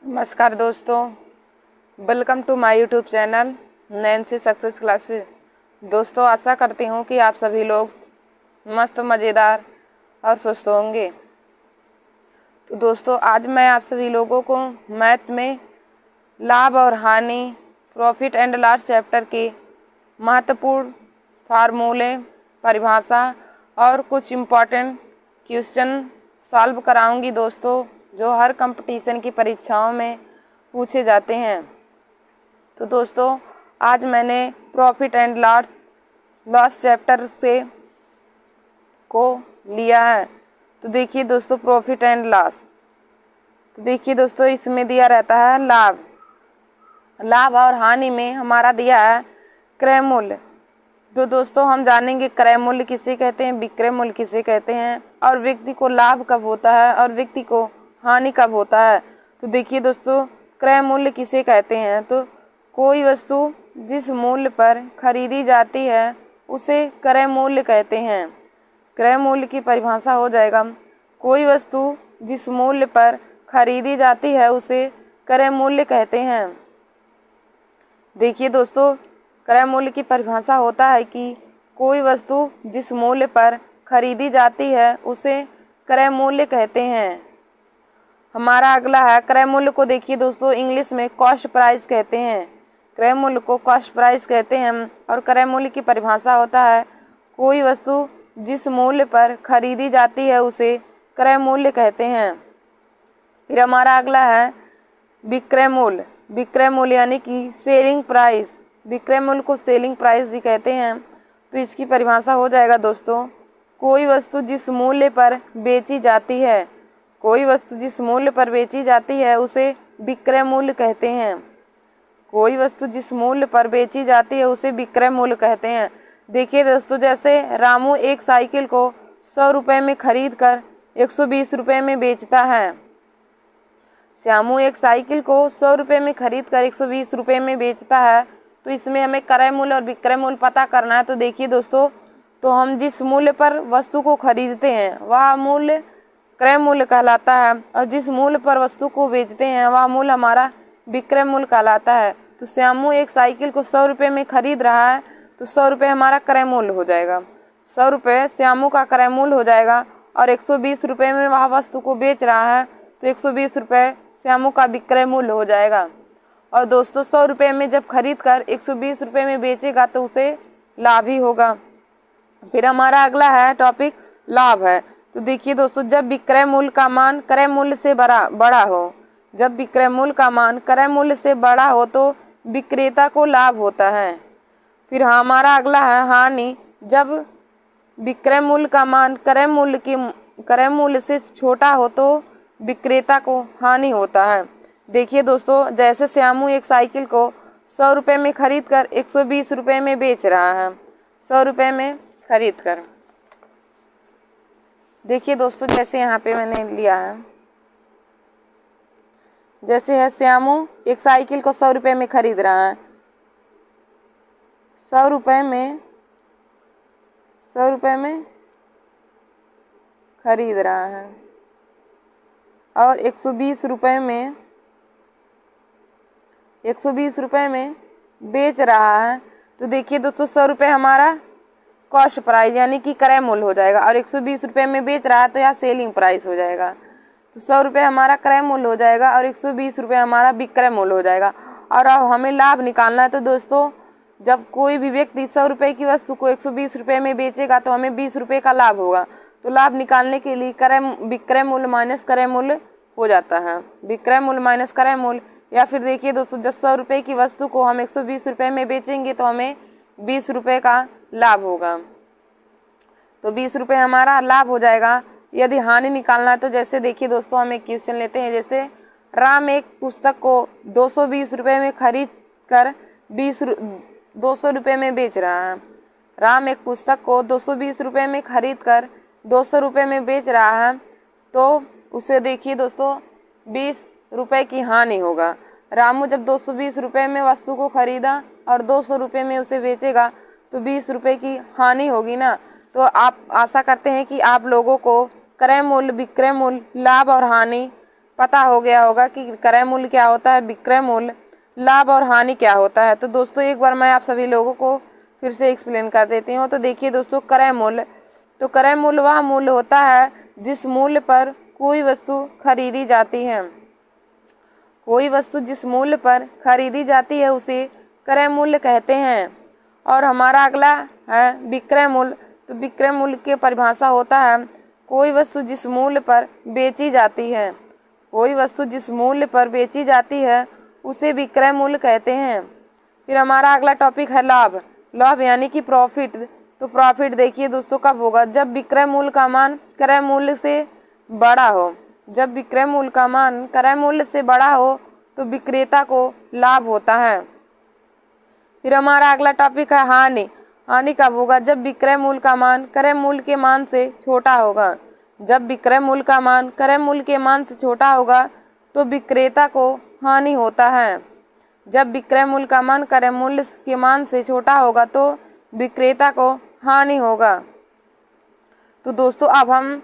नमस्कार दोस्तों, welcome to my YouTube channel Nancy success classes. दोस्तों, आशा करती हूँ कि आप सभी लोग मस्त मज़ेदार और स्वस्थ होंगे। तो दोस्तों, आज मैं आप सभी लोगों को मैथ में लाभ और हानि, प्रॉफिट एंड लॉस चैप्टर के महत्वपूर्ण फार्मूले, परिभाषा और कुछ इम्पॉर्टेंट क्वेश्चन सॉल्व कराऊंगी दोस्तों, जो हर कंपटीशन की परीक्षाओं में पूछे जाते हैं। तो दोस्तों, आज मैंने प्रॉफिट एंड लॉस चैप्टर से को लिया है। तो देखिए दोस्तों, प्रॉफिट एंड लॉस, तो देखिए दोस्तों, इसमें दिया रहता है लाभ और हानि में हमारा दिया है क्रय मूल्य। तो दोस्तों, हम जानेंगे क्रय मूल्य किसे कहते हैं, विक्रय मूल्य किसे कहते हैं, और व्यक्ति को लाभ कब होता है और व्यक्ति को हानि कब होता है। तो देखिए दोस्तों, क्रय मूल्य किसे कहते हैं, तो कोई वस्तु जिस मूल्य पर खरीदी जाती है उसे क्रय मूल्य कहते हैं। क्रय मूल्य की परिभाषा हो जाएगा, कोई वस्तु जिस मूल्य पर खरीदी जाती है उसे क्रय मूल्य कहते हैं। देखिए दोस्तों, क्रय मूल्य की परिभाषा होता है कि कोई वस्तु जिस मूल्य पर खरीदी जाती है उसे क्रय मूल्य कहते हैं। हमारा अगला है क्रय मूल्य को देखिए दोस्तों, इंग्लिश में कॉस्ट प्राइस कहते हैं। क्रय मूल्य को कॉस्ट प्राइस कहते हैं। और क्रय मूल्य की परिभाषा होता है, कोई वस्तु जिस मूल्य पर खरीदी जाती है उसे क्रय मूल्य कहते हैं। फिर हमारा अगला है विक्रय मूल्य। विक्रय मूल्य यानी कि सेलिंग प्राइस। विक्रय मूल्य को सेलिंग प्राइस भी कहते हैं। तो इसकी परिभाषा हो जाएगा दोस्तों, कोई वस्तु जिस मूल्य पर बेची जाती है, कोई वस्तु जिस मूल्य पर बेची जाती है उसे विक्रय मूल्य कहते हैं। कोई वस्तु जिस मूल्य पर बेची जाती है उसे विक्रय मूल्य कहते हैं। देखिए दोस्तों, जैसे रामू एक साइकिल को 100 रुपये में खरीद कर 120 रुपये में बेचता है। श्यामू एक साइकिल को 100 रुपये में खरीद कर 120 रुपये में बेचता है। तो इसमें हमें क्रय मूल्य और विक्रय मूल्य पता करना है। तो देखिए दोस्तों, तो हम जिस मूल्य पर वस्तु को खरीदते हैं वह मूल्य क्रय मूल्य कहलाता है, और जिस मूल्य पर वस्तु को बेचते हैं वह मूल्य हमारा विक्रय मूल्य कहलाता है। तो श्यामू एक साइकिल को 100 रुपये में खरीद रहा है, तो 100 रुपये हमारा क्रय मूल्य हो जाएगा। 100 रुपये श्यामू का क्रय मूल्य हो जाएगा, और 120 रुपये में वह वस्तु को बेच रहा है, तो 120 रुपये श्यामू का विक्रय मूल्य हो जाएगा। और दोस्तों, 100 रुपये में जब खरीद कर 120 रुपये में बेचेगा तो उसे लाभ ही होगा। फिर हमारा अगला है टॉपिक लाभ है। तो देखिए दोस्तों, जब विक्रय मूल्य का मान क्रय मूल्य से बड़ा हो, जब विक्रय मूल्य का मान क्रय मूल्य से बड़ा हो तो विक्रेता को लाभ होता है। फिर हमारा अगला है हानि। जब विक्रय मूल्य का मान क्रय मूल्य से छोटा हो तो विक्रेता को हानि होता है। देखिए दोस्तों, जैसे श्यामू एक साइकिल को 100 रुपये में खरीद कर 120 रुपये में बेच रहा है, 100 रुपये में खरीद कर। देखिए दोस्तों, जैसे यहाँ पे मैंने लिया है, जैसे है श्यामू एक साइकिल को 100 रुपये में खरीद रहा है, 100 रुपये में खरीद रहा है, और 120 रुपये में बेच रहा है। तो देखिए दोस्तों, 100 रुपये हमारा कॉस्ट प्राइस यानी कि क्रय मूल्य हो जाएगा, और 120 रुपये में बेच रहा है तो यह सेलिंग प्राइस हो जाएगा। तो 100 रुपये हमारा क्रय मूल्य हो जाएगा, और 120 रुपये हमारा विक्रय मूल्य हो जाएगा। और अब हमें लाभ निकालना है। तो दोस्तों, जब कोई भी व्यक्ति 100 रुपये की वस्तु को 120 रुपये में बेचेगा तो हमें 20 रुपये का लाभ होगा। तो लाभ निकालने के लिए विक्रय मूल्य माइनस क्रय मूल्य हो जाता है, विक्रय मूल्य माइनस क्रय मूल्य। या फिर देखिए दोस्तों, जब 100 रुपये की वस्तु को हम 120 रुपये में बेचेंगे तो हमें 20 रुपये का लाभ होगा। तो 20 रुपये हमारा लाभ हो जाएगा। यदि हानि निकालना है तो जैसे देखिए दोस्तों, हम एक क्वेश्चन लेते हैं। जैसे राम एक पुस्तक को 220 रुपये में खरीद कर 200 रुपये में बेच रहा है। राम एक पुस्तक को 220 रुपये में खरीद कर 200 रुपये में बेच रहा है, तो उसे देखिए दोस्तों 20 रुपये की हानि होगा। रामू जब 220 रुपये में वस्तु को खरीदा और 200 रुपये में उसे बेचेगा तो 20 रुपये की हानि होगी ना। तो आप आशा करते हैं कि आप लोगों को क्रय मूल्य, विक्रय मूल्य, लाभ और हानि पता हो गया होगा कि क्रय मूल्य क्या होता है, विक्रय मूल्य, लाभ और हानि क्या होता है। तो दोस्तों एक बार मैं आप सभी लोगों को फिर से एक्सप्लेन कर देती हूँ। तो देखिए दोस्तों, क्रय मूल्य, तो क्रय मूल्य वह मूल्य होता है जिस मूल्य पर कोई वस्तु खरीदी जाती है। कोई वस्तु जिस मूल्य पर खरीदी जाती है उसे क्रय मूल्य कहते हैं। और हमारा अगला है विक्रय मूल्य। तो विक्रय मूल्य की परिभाषा होता है कोई वस्तु जिस मूल्य पर बेची जाती है। कोई वस्तु जिस मूल्य पर बेची जाती है उसे विक्रय मूल्य कहते हैं। फिर हमारा अगला टॉपिक है लाभ। लाभ यानी कि प्रॉफिट। तो प्रॉफिट देखिए दोस्तों कब होगा, जब विक्रय मूल्य का मान क्रय मूल्य से बड़ा हो। जब विक्रय मूल्य का मान क्रय मूल्य से बड़ा हो तो विक्रेता को लाभ होता है। फिर हमारा अगला टॉपिक है हानि। हानि कब होगा, जब विक्रय मूल्य का मान क्रय मूल्य के मान से छोटा होगा। जब विक्रय मूल्य का मान क्रय मूल्य के मान से छोटा होगा तो विक्रेता को हानि होता है। जब विक्रय मूल्य का मान क्रय मूल्य के मान से छोटा होगा तो विक्रेता को हानि होगा। तो दोस्तों अब हम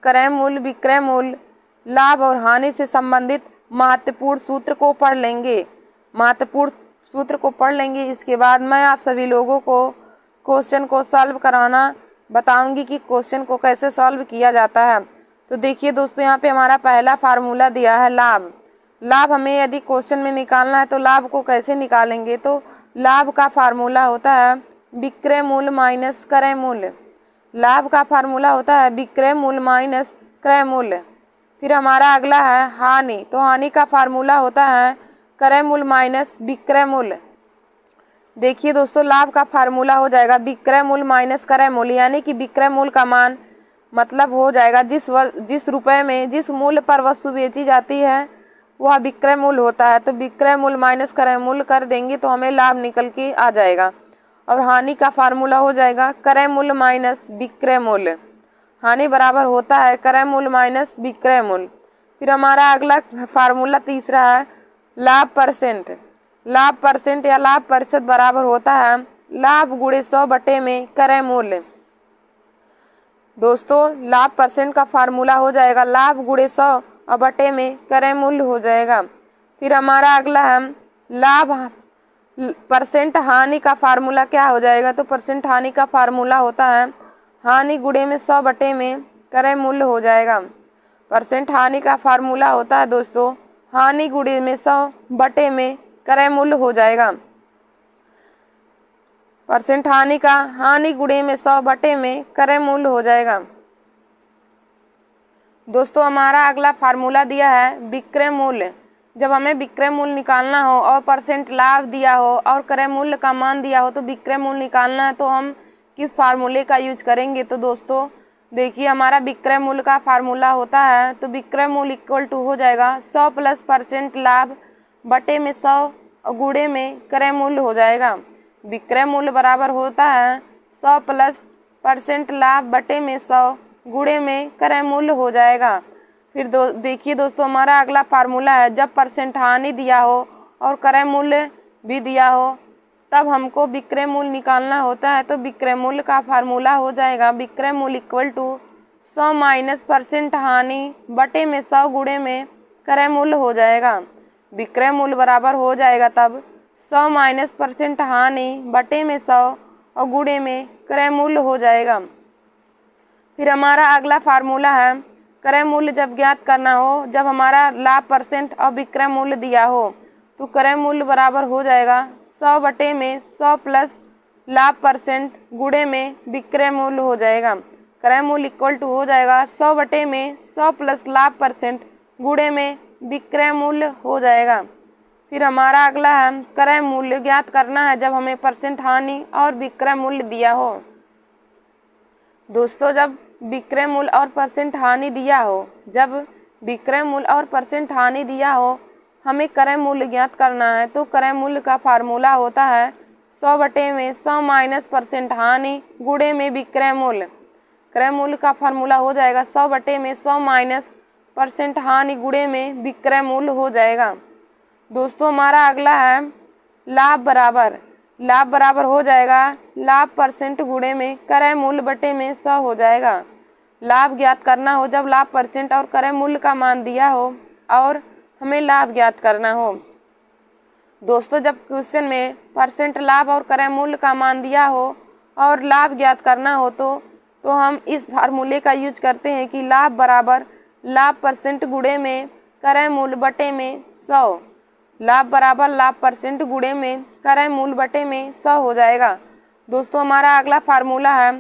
क्रय मूल्य, विक्रय मूल्य, लाभ और हानि से संबंधित महत्वपूर्ण सूत्र को पढ़ लेंगे। महत्वपूर्ण सूत्र को पढ़ लेंगे। इसके बाद मैं आप सभी लोगों को क्वेश्चन को सॉल्व कराना बताऊंगी कि क्वेश्चन को कैसे सॉल्व किया जाता है। तो देखिए दोस्तों, यहाँ पे हमारा पहला फार्मूला दिया है लाभ। लाभ हमें यदि क्वेश्चन में निकालना है तो लाभ को कैसे निकालेंगे, तो लाभ का फार्मूला होता है विक्रय मूल्य माइनस क्रय मूल्य। लाभ का फार्मूला होता है विक्रय मूल्य माइनस क्रय मूल्य। फिर हमारा अगला है हानि। तो हानि का फार्मूला होता है क्रय मूल्य माइनस विक्रय मूल्य। देखिए दोस्तों, लाभ का फार्मूला हो जाएगा विक्रय मूल्य माइनस क्रय मूल्य, यानी कि विक्रय मूल्य का मान मतलब हो जाएगा जिस रुपए में जिस मूल्य पर वस्तु बेची जाती है वह विक्रय मूल्य होता है। तो विक्रय मूल्य माइनस क्रय मूल्य कर देंगे तो हमें लाभ निकल के आ जाएगा। और हानि का फार्मूला हो जाएगा क्रय मूल्य माइनस विक्रय मूल्य। हानि बराबर होता है क्रय मूल्य माइनस विक्रय मूल्य। फिर हमारा अगला फार्मूला तीसरा है लाभ परसेंट। लाभ परसेंट या लाभ प्रतिशत बराबर होता है लाभ गुणे 100 बटे में क्रय मूल्य। दोस्तों लाभ परसेंट का फार्मूला हो जाएगा लाभ गुणे 100 और बटे में क्रय मूल्य हो जाएगा। फिर हमारा अगला है लाभ परसेंट। हानि का फार्मूला क्या हो जाएगा, तो परसेंट हानि का फार्मूला होता है हानि गुणे में 100 बटे में क्रय मूल्य हो जाएगा। परसेंट हानि का फार्मूला होता है दोस्तों हानि गुणे में 100 बटे में क्रय मूल्य हो जाएगा। परसेंट हानि का हानि गुणे में 100 बटे में क्रय मूल्य हो जाएगा। दोस्तों हमारा अगला फार्मूला दिया है विक्रय मूल्य। जब हमें विक्रय मूल्य निकालना हो और परसेंट लाभ दिया हो और क्रय मूल्य का मान दिया हो तो विक्रय मूल्य निकालना है तो हम किस फार्मूले का यूज करेंगे। तो दोस्तों देखिए, हमारा विक्रय मूल्य का फार्मूला होता है तो विक्रय मूल्य इक्वल टू हो जाएगा 100 प्लस परसेंट लाभ बटे में 100 और गुणे में क्रय मूल्य हो जाएगा। विक्रय मूल्य बराबर होता है 100 प्लस परसेंट लाभ बटे में 100 गुणे में क्रय मूल्य हो जाएगा। फिर देखिए दोस्तों, हमारा अगला फार्मूला है जब परसेंट हानि दिया हो और क्रय मूल्य भी दिया हो तब हमको विक्रय मूल्य निकालना होता है। तो विक्रय मूल्य का फार्मूला हो जाएगा विक्रय मूल्य इक्वल टू 100 माइनस परसेंट हानि बटे में 100 गुणे में क्रय मूल्य हो जाएगा। विक्रय मूल्य बराबर हो जाएगा तब 100 माइनस परसेंट हानि बटे में 100 और गुणे में क्रय मूल्य हो जाएगा। फिर हमारा अगला फार्मूला है क्रय मूल्य जब ज्ञात करना हो, जब हमारा लाभ परसेंट और विक्रय मूल्य दिया हो तो क्रय मूल्य बराबर हो जाएगा 100 बटे में 100 प्लस लाभ परसेंट गुणे में विक्रय मूल्य हो जाएगा। क्रय मूल्य इक्वल टू हो जाएगा 100 बटे में 100 प्लस लाभ परसेंट गुणे में विक्रय मूल्य हो जाएगा। फिर हमारा अगला है क्रय मूल्य ज्ञात करना है जब हमें परसेंट हानि और विक्रय मूल्य दिया हो। दोस्तों जब विक्रय मूल्य और परसेंट हानि दिया हो, जब विक्रय मूल्य और परसेंट हानि दिया हो हमें क्रय मूल्य ज्ञात करना है तो क्रय मूल्य का फार्मूला होता है 100 बटे में 100 माइनस परसेंट हानि गुणे में विक्रय मूल्य। क्रय मूल्य का फार्मूला हो जाएगा 100 बटे में 100 माइनस परसेंट हानि गुणे में विक्रय मूल्य हो जाएगा। दोस्तों हमारा अगला है लाभ बराबर। लाभ बराबर हो जाएगा लाभ परसेंट गुणे में क्रय मूल्य बटे में 100 हो जाएगा। लाभ ज्ञात करना हो जब लाभ परसेंट और क्रय मूल्य का मान दिया हो और हमें लाभ ज्ञात करना हो। दोस्तों जब क्वेश्चन में परसेंट लाभ और क्रय मूल्य का मान दिया हो और लाभ ज्ञात करना हो तो हम इस फार्मूले का यूज करते हैं कि लाभ बराबर लाभ परसेंट गुणे में क्रय मूल्य बटे में 100। लाभ बराबर लाभ परसेंट गुणे में क्रय मूल्य बटे में 100 हो जाएगा। दोस्तों हमारा अगला फार्मूला है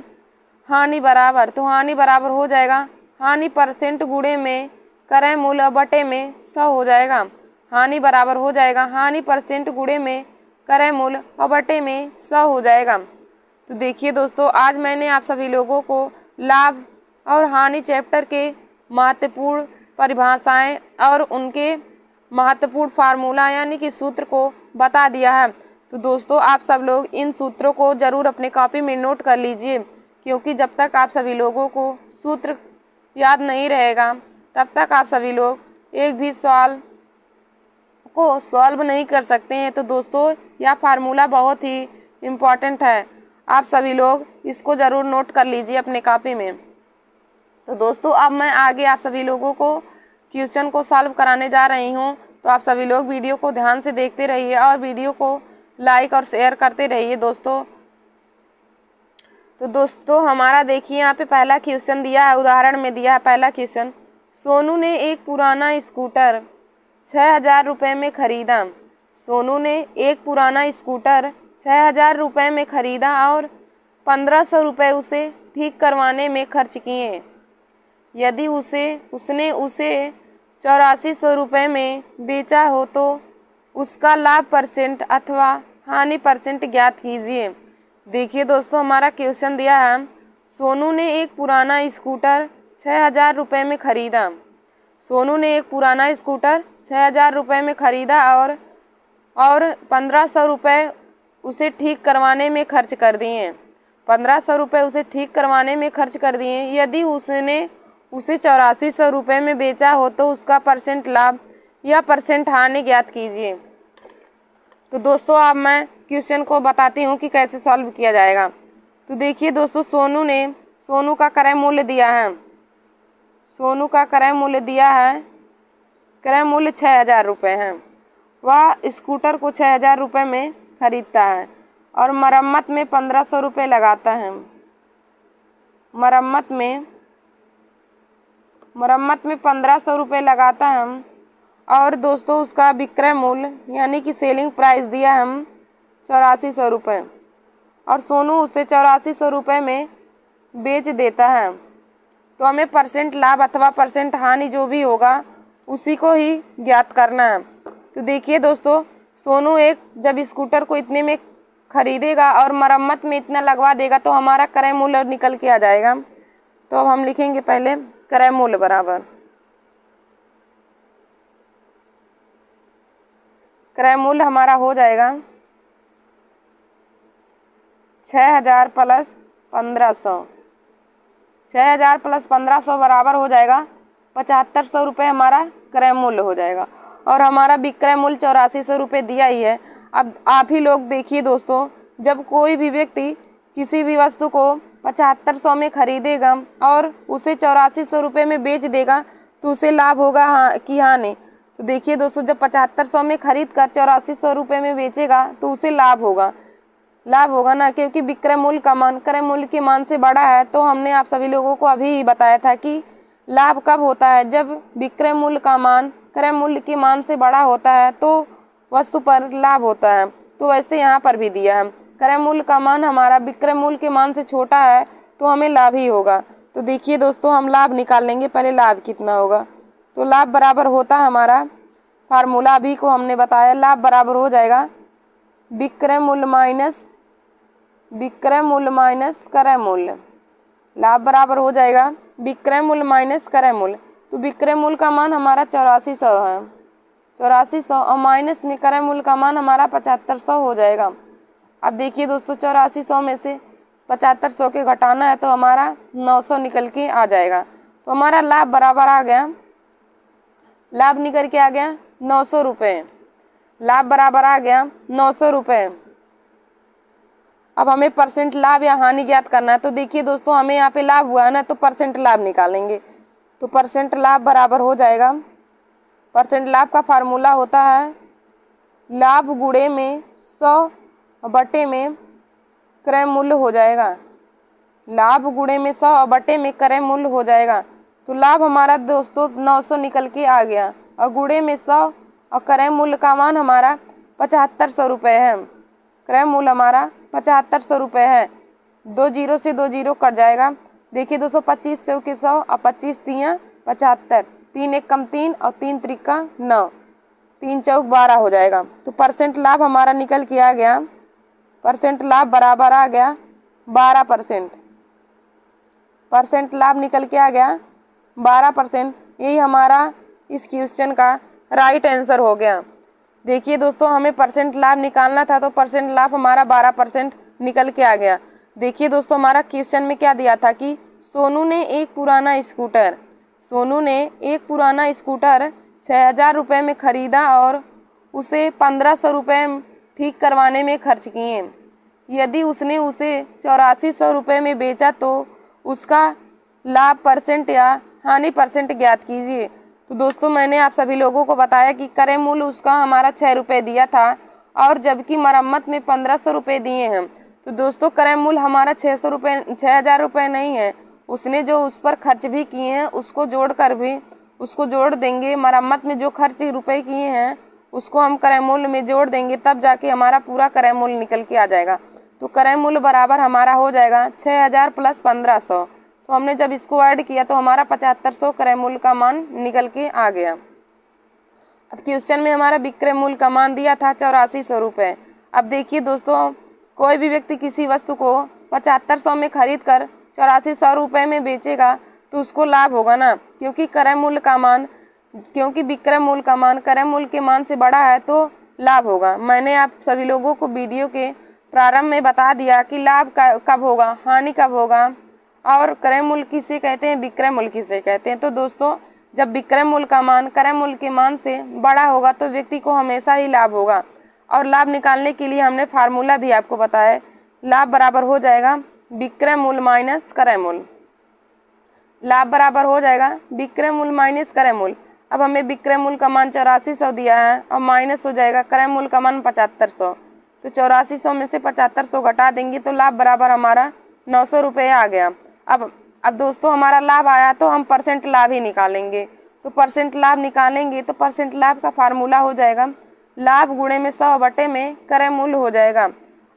हानि बराबर, तो हानि बराबर हो जाएगा हानि परसेंट गुणे में क्रय मूल्य बटे में 100 हो जाएगा। हानि बराबर हो जाएगा हानि परसेंट गुणे में क्रय मूल्य और बटे में 100 हो जाएगा। तो देखिए दोस्तों आज मैंने आप सभी लोगों को लाभ और हानि चैप्टर के महत्वपूर्ण परिभाषाएं और उनके महत्वपूर्ण फार्मूला यानी कि सूत्र को बता दिया है। तो दोस्तों आप सब लोग इन सूत्रों को ज़रूर अपने कॉपी में नोट कर लीजिए, क्योंकि जब तक आप सभी लोगों को सूत्र याद नहीं रहेगा तब तक आप सभी लोग एक भी सवाल को सॉल्व नहीं कर सकते हैं। तो दोस्तों यह फार्मूला बहुत ही इम्पॉर्टेंट है, आप सभी लोग इसको ज़रूर नोट कर लीजिए अपने कॉपी में। तो दोस्तों अब मैं आगे आप सभी लोगों को क्वेश्चन को सॉल्व कराने जा रही हूँ, तो आप सभी लोग वीडियो को ध्यान से देखते रहिए और वीडियो को लाइक और शेयर करते रहिए दोस्तों। तो दोस्तों हमारा देखिए यहाँ पे पहला क्वेश्चन दिया है, उदाहरण में दिया है पहला क्वेश्चन। सोनू ने एक पुराना स्कूटर 6000 रुपये में खरीदा। सोनू ने एक पुराना स्कूटर 6000 रुपये में खरीदा और 1500 रुपये उसे ठीक करवाने में खर्च किए। यदि उसने उसे 8400 रुपये में बेचा हो तो उसका लाभ परसेंट अथवा हानि परसेंट ज्ञात कीजिए। देखिए दोस्तों हमारा क्वेश्चन दिया है सोनू ने एक पुराना स्कूटर 6000 रुपये में खरीदा। सोनू ने एक पुराना स्कूटर 6000 रुपये में खरीदा और 1500 रुपये उसे ठीक करवाने में खर्च कर दिए। 1500 रुपये उसे ठीक करवाने में खर्च कर दिए। यदि उसने उसे 8400 रुपये में बेचा हो तो उसका परसेंट लाभ या परसेंट हानि ज्ञात कीजिए। तो दोस्तों अब मैं क्वेश्चन को बताती हूँ कि कैसे सॉल्व किया जाएगा। तो देखिए दोस्तों सोनू का क्रय मूल्य दिया है। सोनू का क्रय मूल्य दिया है, क्रय मूल्य 6000 रुपये है। वह स्कूटर को 6000 रुपये में खरीदता है और मरम्मत में 1500 रुपये लगाता है। मरम्मत में 1500 रुपये लगाता है और दोस्तों उसका विक्रय मूल्य यानी कि सेलिंग प्राइस दिया है 8400 रुपये और सोनू उसे 8400 रुपये में बेच देता है। तो हमें परसेंट लाभ अथवा परसेंट हानि जो भी होगा उसी को ही ज्ञात करना है। तो देखिए दोस्तों सोनू जब स्कूटर को इतने में खरीदेगा और मरम्मत में इतना लगवा देगा तो हमारा क्रय मूल्य निकल के आ जाएगा। तो अब हम लिखेंगे पहले क्रय मूल्य बराबर क्रय मूल्य हमारा हो जाएगा 6000 प्लस 1500। 6000 प्लस 1500 बराबर हो जाएगा 7500 रुपये हमारा क्रय मूल्य हो जाएगा और हमारा विक्रय मूल्य 8400 रुपये दिया ही है। अब आप ही लोग देखिए दोस्तों जब कोई भी व्यक्ति किसी भी वस्तु को 7500 में खरीदेगा और उसे 8400 रुपये में बेच देगा तो उसे लाभ होगा कि हानि। तो देखिए दोस्तों जब 7500 में खरीद कर 8400 रुपये में बेचेगा तो उसे लाभ होगा ना, क्योंकि विक्रय मूल्य का मान क्रय मूल्य के मान से बड़ा है। तो हमने आप सभी लोगों को अभी ही बताया था कि लाभ कब होता है, जब विक्रय मूल्य का मान क्रय मूल्य के मान से बड़ा होता है तो वस्तु पर लाभ होता है। तो वैसे यहाँ पर भी दिया है क्रय मूल्य का मान हमारा विक्रय मूल्य के मान से छोटा है तो हमें लाभ ही होगा। तो देखिए दोस्तों हम लाभ निकाल लेंगे, पहले लाभ कितना होगा। तो लाभ बराबर होता है हमारा फार्मूला अभी को हमने बताया, लाभ बराबर हो जाएगा विक्रय मूल्य माइनस क्रय मूल्य। लाभ बराबर हो जाएगा विक्रय मूल्य माइनस क्रय मूल्य। तो विक्रय मूल्य का मान हमारा 8400 है, 8400 और माइनस में क्रय मूल्य का मान हमारा 7500 हो जाएगा। अब देखिए दोस्तों 8400 में से 7500 के घटाना है तो हमारा 900 निकल के आ जाएगा। तो हमारा लाभ बराबर आ गया, लाभ निकल के आ गया 900 रुपये। लाभ बराबर आ गया 900 रुपये। अब हमें परसेंट लाभ या हानि ज्ञात करना है। तो देखिए दोस्तों, हमें यहाँ पे लाभ हुआ है ना, तो परसेंट लाभ निकालेंगे। तो परसेंट लाभ बराबर हो जाएगा, परसेंट लाभ का फार्मूला होता है लाभ गुणे में 100 बटे में क्रय मूल्य हो जाएगा। लाभ गुणे में 100 बटे में क्रय मूल्य हो जाएगा। तो लाभ हमारा दोस्तों 900 निकल के आ गया, और गुणे में 100 और क्रय मूल्य का मान हमारा 7500 रुपये है। क्रय मूल्य हमारा 7500 रुपये है। 2 जीरो से 2 जीरो कट जाएगा। देखिए दोस्तों, 25 चौके 100 और 25 तियाँ 75, 3 एक कम 3 और 3 त्रिका 9, 3 चौक 12 हो जाएगा। तो परसेंट लाभ हमारा निकल के आ गया, परसेंट लाभ बराबर आ गया 12%। परसेंट लाभ निकल के आ गया 12%। यही हमारा इस क्वेश्चन का राइट आंसर हो गया। देखिए दोस्तों, हमें परसेंट लाभ निकालना था, तो परसेंट लाभ हमारा 12% निकल के आ गया। देखिए दोस्तों, हमारा क्वेश्चन में क्या दिया था कि सोनू ने एक पुराना स्कूटर 6000 रुपये में खरीदा और उसे 1500 रुपये ठीक करवाने में खर्च किए। यदि उसने उसे 8400 रुपये में बेचा तो उसका लाभ परसेंट या हानि परसेंट ज्ञात कीजिए। तो दोस्तों, मैंने आप सभी लोगों को बताया कि क्रय मूल्य उसका हमारा 6 रुपये दिया था, और जबकि मरम्मत में 1500 रुपये दिए हैं। तो दोस्तों, क्रय मूल्य हमारा 6000 रुपये नहीं है। उसने जो उस पर खर्च भी किए हैं उसको जोड़ देंगे। मरम्मत में जो खर्च रुपए किए हैं उसको हम क्रय मूल्य में जोड़ देंगे, तब जाके हमारा पूरा क्रय मूल्य निकल के आ जाएगा। तो क्रय मूल्य बराबर हमारा हो जाएगा 6000 प्लस 1500। तो हमने जब इसको ऐड किया तो हमारा 7500 क्रय मूल्य का मान निकल के आ गया। अब क्वेश्चन में हमारा विक्रय मूल्य का मान दिया था 8400 रुपये। अब देखिए दोस्तों, कोई भी व्यक्ति किसी वस्तु को 7500 में खरीद कर 8400 रुपये में बेचेगा तो उसको लाभ होगा ना, क्योंकि विक्रय मूल्य का मान क्रय मूल्य के मान से बड़ा है तो लाभ होगा। मैंने आप सभी लोगों को वीडियो के प्रारंभ में बता दिया कि लाभ कब होगा, हानि कब होगा, और क्रय मूल्य किसे कहते हैं, विक्रय मूल्य किसे कहते हैं। तो दोस्तों, जब विक्रय मूल्य का मान क्रय मूल्य के मान से बड़ा होगा तो व्यक्ति को हमेशा ही लाभ होगा। और लाभ निकालने के लिए हमने फार्मूला भी आपको बताया, लाभ बराबर हो जाएगा विक्रय मूल्य माइनस क्रय मूल्य। लाभ बराबर हो जाएगा विक्रय मूल्य माइनस क्रय मूल्य। अब हमें विक्रय मूल्य का मान 8400 दिया है और माइनस हो जाएगा क्रय मूल्य का मान 7500। तो 8400 में से 7500 घटा देंगे तो लाभ बराबर हमारा 900 रुपये आ गया। अब दोस्तों, हमारा लाभ आया तो हम परसेंट लाभ ही निकालेंगे। तो परसेंट लाभ निकालेंगे तो परसेंट लाभ का फार्मूला हो जाएगा लाभ गुणे में 100 बटे में क्रय मूल्य हो जाएगा।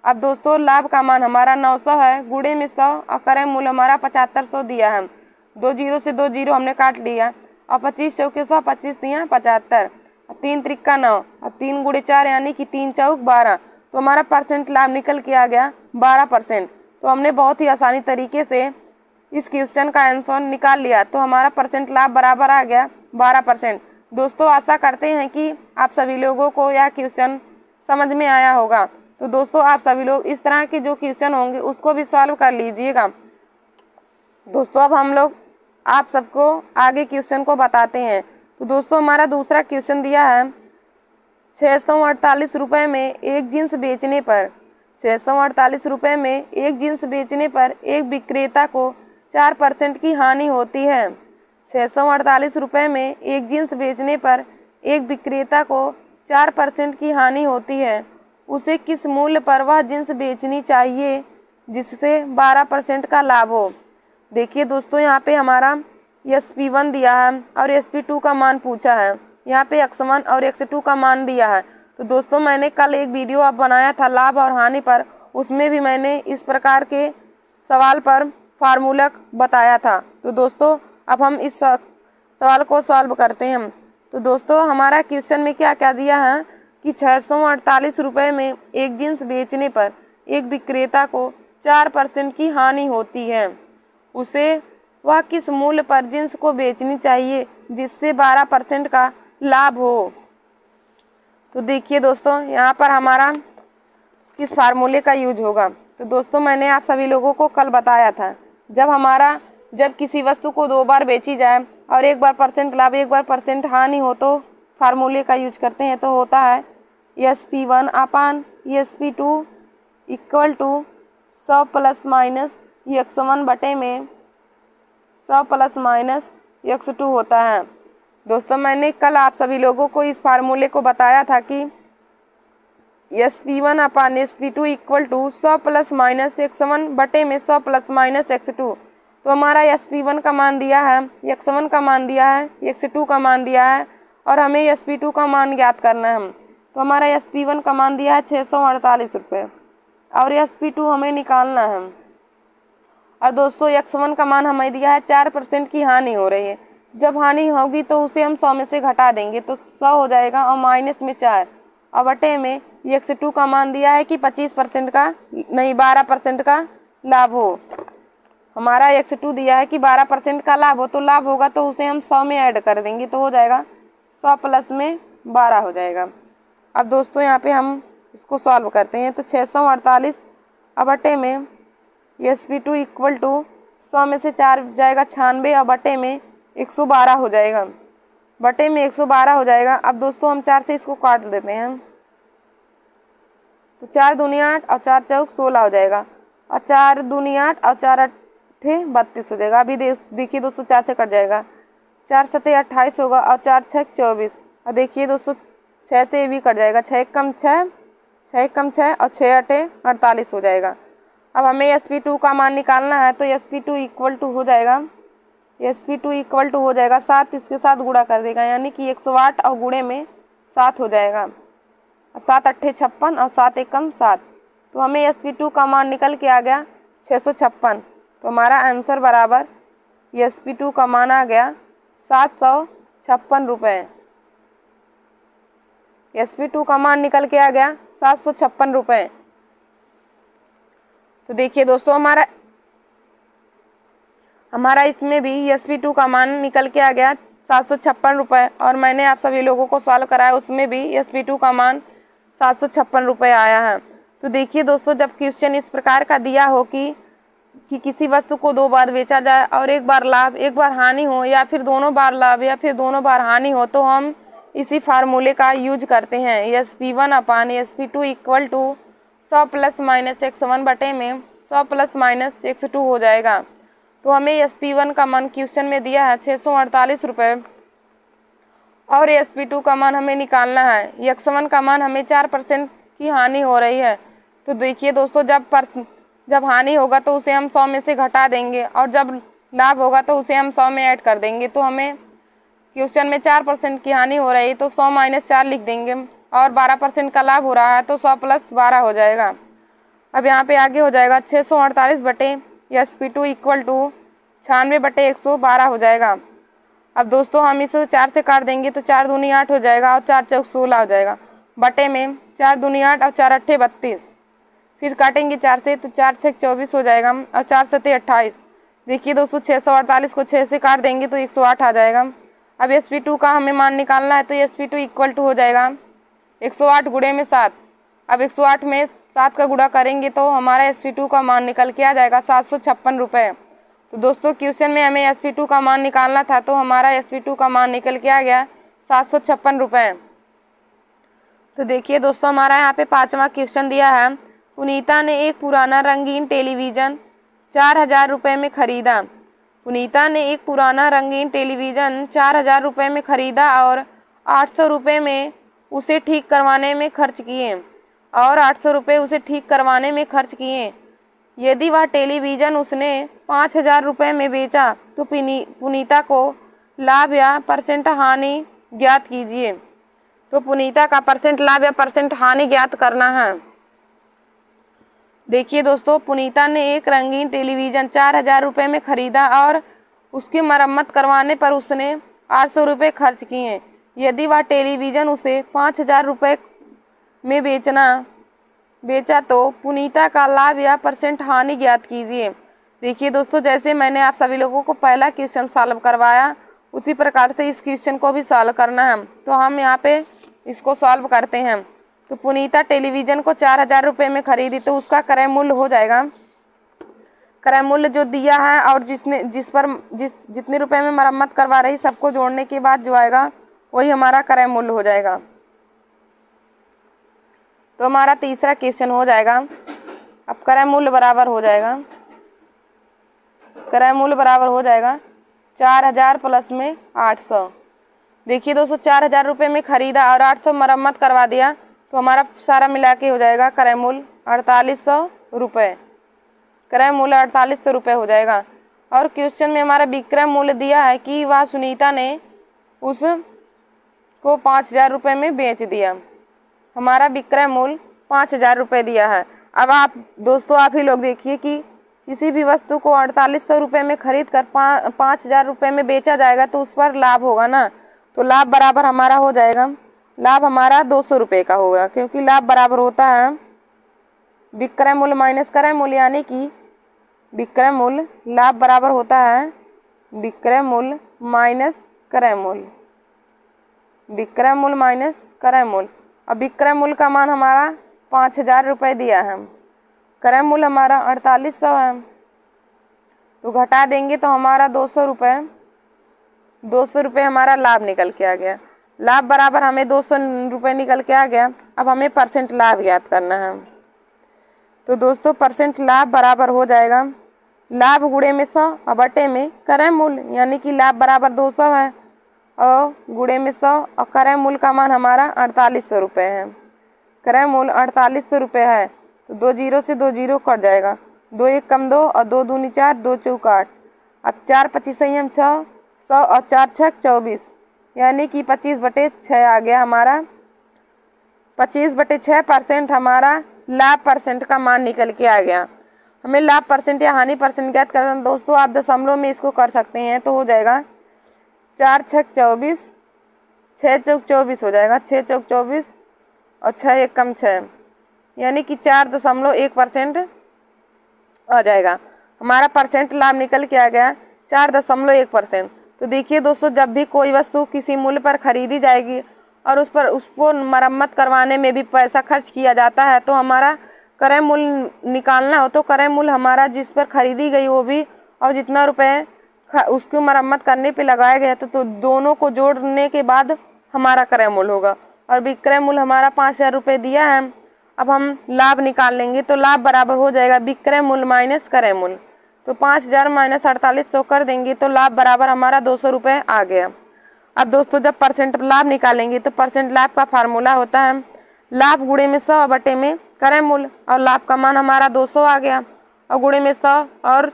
अब दोस्तों, लाभ का मान हमारा 900 है, गुणे में 100 और क्रय मूल्य हमारा 7500 दिया है। 2 जीरो से 2 जीरो हमने काट लिया, और 25 चौके 100, 25 तियाँ 75, 3 त्रिका 9 और 3 गुणे 4 यानी कि 3 चौक 12। तो हमारा परसेंट लाभ निकल के आ गया 12%। तो हमने बहुत ही आसानी तरीके से इस क्वेश्चन का आंसर निकाल लिया। तो हमारा परसेंट लाभ बराबर आ गया 12%। दोस्तों, आशा करते हैं कि आप सभी लोगों को यह क्वेश्चन समझ में आया होगा। तो दोस्तों, आप सभी लोग इस तरह के जो क्वेश्चन होंगे उसको भी सॉल्व कर लीजिएगा। दोस्तों, अब हम लोग आप सबको आगे क्वेश्चन को बताते हैं। तो दोस्तों, हमारा दूसरा क्वेश्चन दिया है 648 रुपये में एक जींस बेचने पर 648 रुपये में एक जींस बेचने पर एक विक्रेता को 4% की हानि होती है। 648 रुपये में एक जींस बेचने पर एक विक्रेता को 4% की हानि होती है। उसे किस मूल्य पर वह जींस बेचनी चाहिए जिससे 12% का लाभ हो। देखिए दोस्तों, यहाँ पे हमारा SP1 दिया है और SP2 का मान पूछा है। यहाँ पे X1 और X2 का मान दिया है। तो दोस्तों, मैंने कल एक वीडियो अब बनाया था लाभ और हानि पर, उसमें भी मैंने इस प्रकार के सवाल पर फार्मूला बताया था। तो दोस्तों, अब हम इस सवाल को सॉल्व करते हैं। तो दोस्तों, हमारा क्वेश्चन में क्या क्या दिया है कि 648 रुपये में एक जींस बेचने पर एक विक्रेता को 4% की हानि होती है। उसे वह किस मूल्य पर जींस को बेचनी चाहिए जिससे 12% का लाभ हो। तो देखिए दोस्तों, यहाँ पर हमारा किस फार्मूले का यूज होगा। तो दोस्तों, मैंने आप सभी लोगों को कल बताया था, जब किसी वस्तु को 2 बार बेची जाए और एक बार परसेंट लाभ एक बार परसेंट हानि हो तो फार्मूले का यूज करते हैं। तो होता है SP1 upon SP2 equal to 100 plus minus x1 बटे में 100 प्लस माइनस x2 होता है। दोस्तों मैंने कल आप सभी लोगों को इस फार्मूले को बताया था कि SP1 upon SP2 equal to 100 plus minus x1 बटे में 100 प्लस माइनस x2। तो हमारा SP1 का मान दिया है, x1 का मान दिया है, x2 का मान दिया है और हमें SP2 का मान ज्ञात करना है। तो हमारा SP1 का मान दिया है 648 रुपये और SP2 हमें निकालना है। और दोस्तों x1 का मान हमें दिया है 4% की हानि हो रही है। जब हानि होगी तो उसे हम 100 में से घटा देंगे तो 100 हो जाएगा और माइनस में 4 और बटे में x2 का मान दिया है कि 25% का नहीं 12% का लाभ हो। हमारा x2 दिया है कि 12% का लाभ हो, तो लाभ होगा तो उसे हम 100 में ऐड कर देंगे तो हो जाएगा 100 प्लस में 12 हो जाएगा। अब दोस्तों यहाँ पे हम इसको सॉल्व करते हैं तो 648 और बटे में SP2 इक्वल टू 100 में से 4 जाएगा 96 और बटे में 112 हो जाएगा, बटे में 112 हो जाएगा। अब दोस्तों हम 4 से इसको काट देते हैं तो 4 दूनी 8 और 4 चौक 16 हो जाएगा और 4 दूनी 8 और 4 अट्ठे 32 हो जाएगा। अभी देखिए दोस्तों 4 से कट जाएगा, 4 सत्ते 28 होगा और 4 छः 24 और देखिए दोस्तों 6 से भी कट जाएगा, 6 कम 6, 6 कम 6 और 6 अट्ठे 48 हो जाएगा। अब हमें SP2 का मान निकालना है तो SP2 इक्वल टू हो जाएगा, SP2 इक्वल टू हो जाएगा 7 इसके साथ गुणा कर देगा यानी कि 108 और गुणे में 7 हो जाएगा, 7 अट्ठे 56 और 7 एकम 7। तो हमें SP2 का मान निकल के आ गया 656। तो हमारा आंसर बराबर SP2 का मान आ गया 756 रुपये। SP2 का मान निकल के आ गया 756 रुपये। तो देखिए दोस्तों हमारा इसमें भी SP2 का मान निकल के आ गया 756 रुपये और मैंने आप सभी लोगों को सॉल्व कराया उसमें भी SP2 का मान 756 रुपये आया है। तो देखिए दोस्तों जब क्वेश्चन इस प्रकार का दिया हो कि किसी वस्तु को 2 बार बेचा जाए और एक बार लाभ एक बार हानि हो या फिर दोनों बार लाभ या फिर दोनों बार हानि हो तो हम इसी फार्मूले का यूज करते हैं। SP1 upon SP2 equal to 100 plus minus x1 बटे में 100 प्लस माइनस x2 हो जाएगा। तो हमें SP1 का मान क्वेश्चन में दिया है 648 रुपये और SP2 का मान हमें निकालना है। x1 का मान हमें 4% की हानि हो रही है। तो देखिए दोस्तों जब हानि होगा तो उसे हम 100 में से घटा देंगे और जब लाभ होगा तो उसे हम 100 में ऐड कर देंगे। तो हमें क्वेश्चन में 4% की हानि हो रही है तो 100 माइनस 4 लिख देंगे और 12% का लाभ हो रहा है तो 100 प्लस 12 हो जाएगा। अब यहाँ पे आगे हो जाएगा 648 बटे SP2 इक्वल टू 96 बटे 112 हो जाएगा। अब दोस्तों हम इसे 4 से काट देंगे तो 4 दूनी 8 हो जाएगा और 4 चौक 16 हो जाएगा, बटे में 4 दूनी 8 और 4 अट्ठे 32। फिर काटेंगे 4 से तो 4 छः 24 हो जाएगा और 4 सत्ते 28। देखिए दोस्तों 648 को 6 से काट देंगे तो 108 आ जाएगा। अब SP2 का हमें मान निकालना है तो SP2 इक्वल टू हो जाएगा 108 गुणे में 7। अब 108 में 7 का गुणा करेंगे तो हमारा SP2 का मान निकल के आ जाएगा 756 रुपये। तो दोस्तों क्वेश्चन में हमें SP2 का मान निकालना था तो हमारा SP2 का मान निकल के आ गया 756 रुपये। तो देखिए दोस्तों हमारा यहाँ पे 5वां क्वेश्चन दिया है। पुनीता ने एक पुराना रंगीन टेलीविज़न 4000 रुपये में ख़रीदा। पुनीता ने एक पुराना रंगीन टेलीविज़न 4000 रुपये में ख़रीदा और 800 रुपये में उसे ठीक करवाने में खर्च किए और 800 रुपये उसे ठीक करवाने में खर्च किए। यदि वह टेलीविज़न उसने 5000 रुपये में बेचा तो पुनीता को लाभ या परसेंट हानि ज्ञात कीजिए। तो पुनीता का परसेंट लाभ या परसेंट हानि ज्ञात करना है। देखिए दोस्तों पुनीता ने एक रंगीन टेलीविज़न 4000 रुपये में ख़रीदा और उसकी मरम्मत करवाने पर उसने 800 रुपये खर्च किए। यदि वह टेलीविज़न उसे 5000 रुपये में बेचा तो पुनीता का लाभ या परसेंट हानि ज्ञात कीजिए। देखिए दोस्तों जैसे मैंने आप सभी लोगों को पहला क्वेश्चन सॉल्व करवाया उसी प्रकार से इस क्वेश्चन को भी सॉल्व करना है। तो हम यहाँ पे इसको सॉल्व करते हैं। तो पुनीता टेलीविज़न को 4000 रुपये में खरीदी तो उसका क्रय मूल्य हो जाएगा, क्रय मूल्य जो दिया है और जितने रुपए में मरम्मत करवा रही सबको जोड़ने के बाद जो आएगा वही हमारा क्रय मूल्य हो जाएगा। तो हमारा तीसरा क्वेश्चन हो जाएगा। अब क्रय मूल्य बराबर हो जाएगा, क्रय मूल्य बराबर हो जाएगा 4000 प्लस में 800। देखिए दोस्तों 4000 रुपये में खरीदा और 800 मरम्मत करवा दिया, तो हमारा सारा मिला के हो जाएगा क्रय मूल्य 4800 रुपये। क्रय मूल्य 4800 रुपये हो जाएगा। और क्वेश्चन में हमारा विक्रय मूल्य दिया है कि वह सुनीता ने उसको 5000 रुपये में बेच दिया। हमारा विक्रय मूल्य 5000 रुपये दिया है। अब आप दोस्तों आप ही लोग देखिए कि किसी भी वस्तु को 4800 रुपये में खरीद कर 5000 रुपये में बेचा जाएगा तो उस पर लाभ होगा ना। तो लाभ बराबर हमारा हो जाएगा, लाभ हमारा 200 रुपये का होगा, क्योंकि लाभ बराबर होता है विक्रय मूल्य माइनस क्रय मूल्य, यानी कि विक्रय मूल्य, लाभ बराबर होता है विक्रय मूल्य माइनस क्रय मूल्य, विक्रय मूल्य माइनस क्रय मूल्य। अब विक्रय मूल्य का मान हमारा 5000 रुपये दिया है, क्रय मूल्य हमारा 4800 है, तो घटा देंगे तो हमारा 200 रुपये, 200 रुपये हमारा लाभ निकल के आ गया। लाभ बराबर हमें 200 रुपये निकल के आ गया। अब हमें परसेंट लाभ ज्ञात करना है। तो दोस्तों परसेंट लाभ बराबर हो जाएगा लाभ गुणे में 100 और बटे में क्रय मूल्य, यानी कि लाभ बराबर 200 है और गुणे में 100 और क्रय मूल्य का मान हमारा 4800 रुपये है। क्रय मूल्य 4800 रुपये है, तो 2 जीरो से 2 जीरो कट जाएगा, 2 1 कम 2 और 2 दूनी 4, 2 चौक 8। अब 4 25 संयम 6, 100 और 4 6 24, यानी कि 25/6 आ गया हमारा। 25/6% हमारा लाभ परसेंट का मान निकल के आ गया। हमें लाभ परसेंट या हानि परसेंट ज्ञात करना है दोस्तों, आप दशमलव में इसको कर सकते हैं, तो हो जाएगा 4 6 24, 6 चौक 24 हो जाएगा, 6 चौक 24 और 6 1 कम 6, यानी कि 4.1% आ जाएगा। हमारा परसेंट लाभ निकल के आ गया 4.1%। तो देखिए दोस्तों जब भी कोई वस्तु किसी मूल्य पर खरीदी जाएगी और उसको मरम्मत करवाने में भी पैसा खर्च किया जाता है, तो हमारा क्रय मूल्य निकालना हो तो क्रय मूल्य हमारा जिस पर खरीदी गई वो भी और जितना रुपए उसकी मरम्मत करने पे लगाया गया तो दोनों को जोड़ने के बाद हमारा क्रय मूल्य होगा। और विक्रय मूल्य हमारा 5000 रुपये दिया है। अब हम लाभ निकाल लेंगे तो लाभ बराबर हो जाएगा विक्रय मूल्य माइनस क्रय मूल्य। तो 5000 माइनस 4800 कर देंगे तो लाभ बराबर हमारा 200 रुपये आ गया। अब दोस्तों जब परसेंट लाभ निकालेंगे तो परसेंट लाभ का फार्मूला होता है लाभ गुणे में 100 बटे में क्रय मूल्य, और लाभ का मान हमारा 200 आ गया और गुणे में 100 और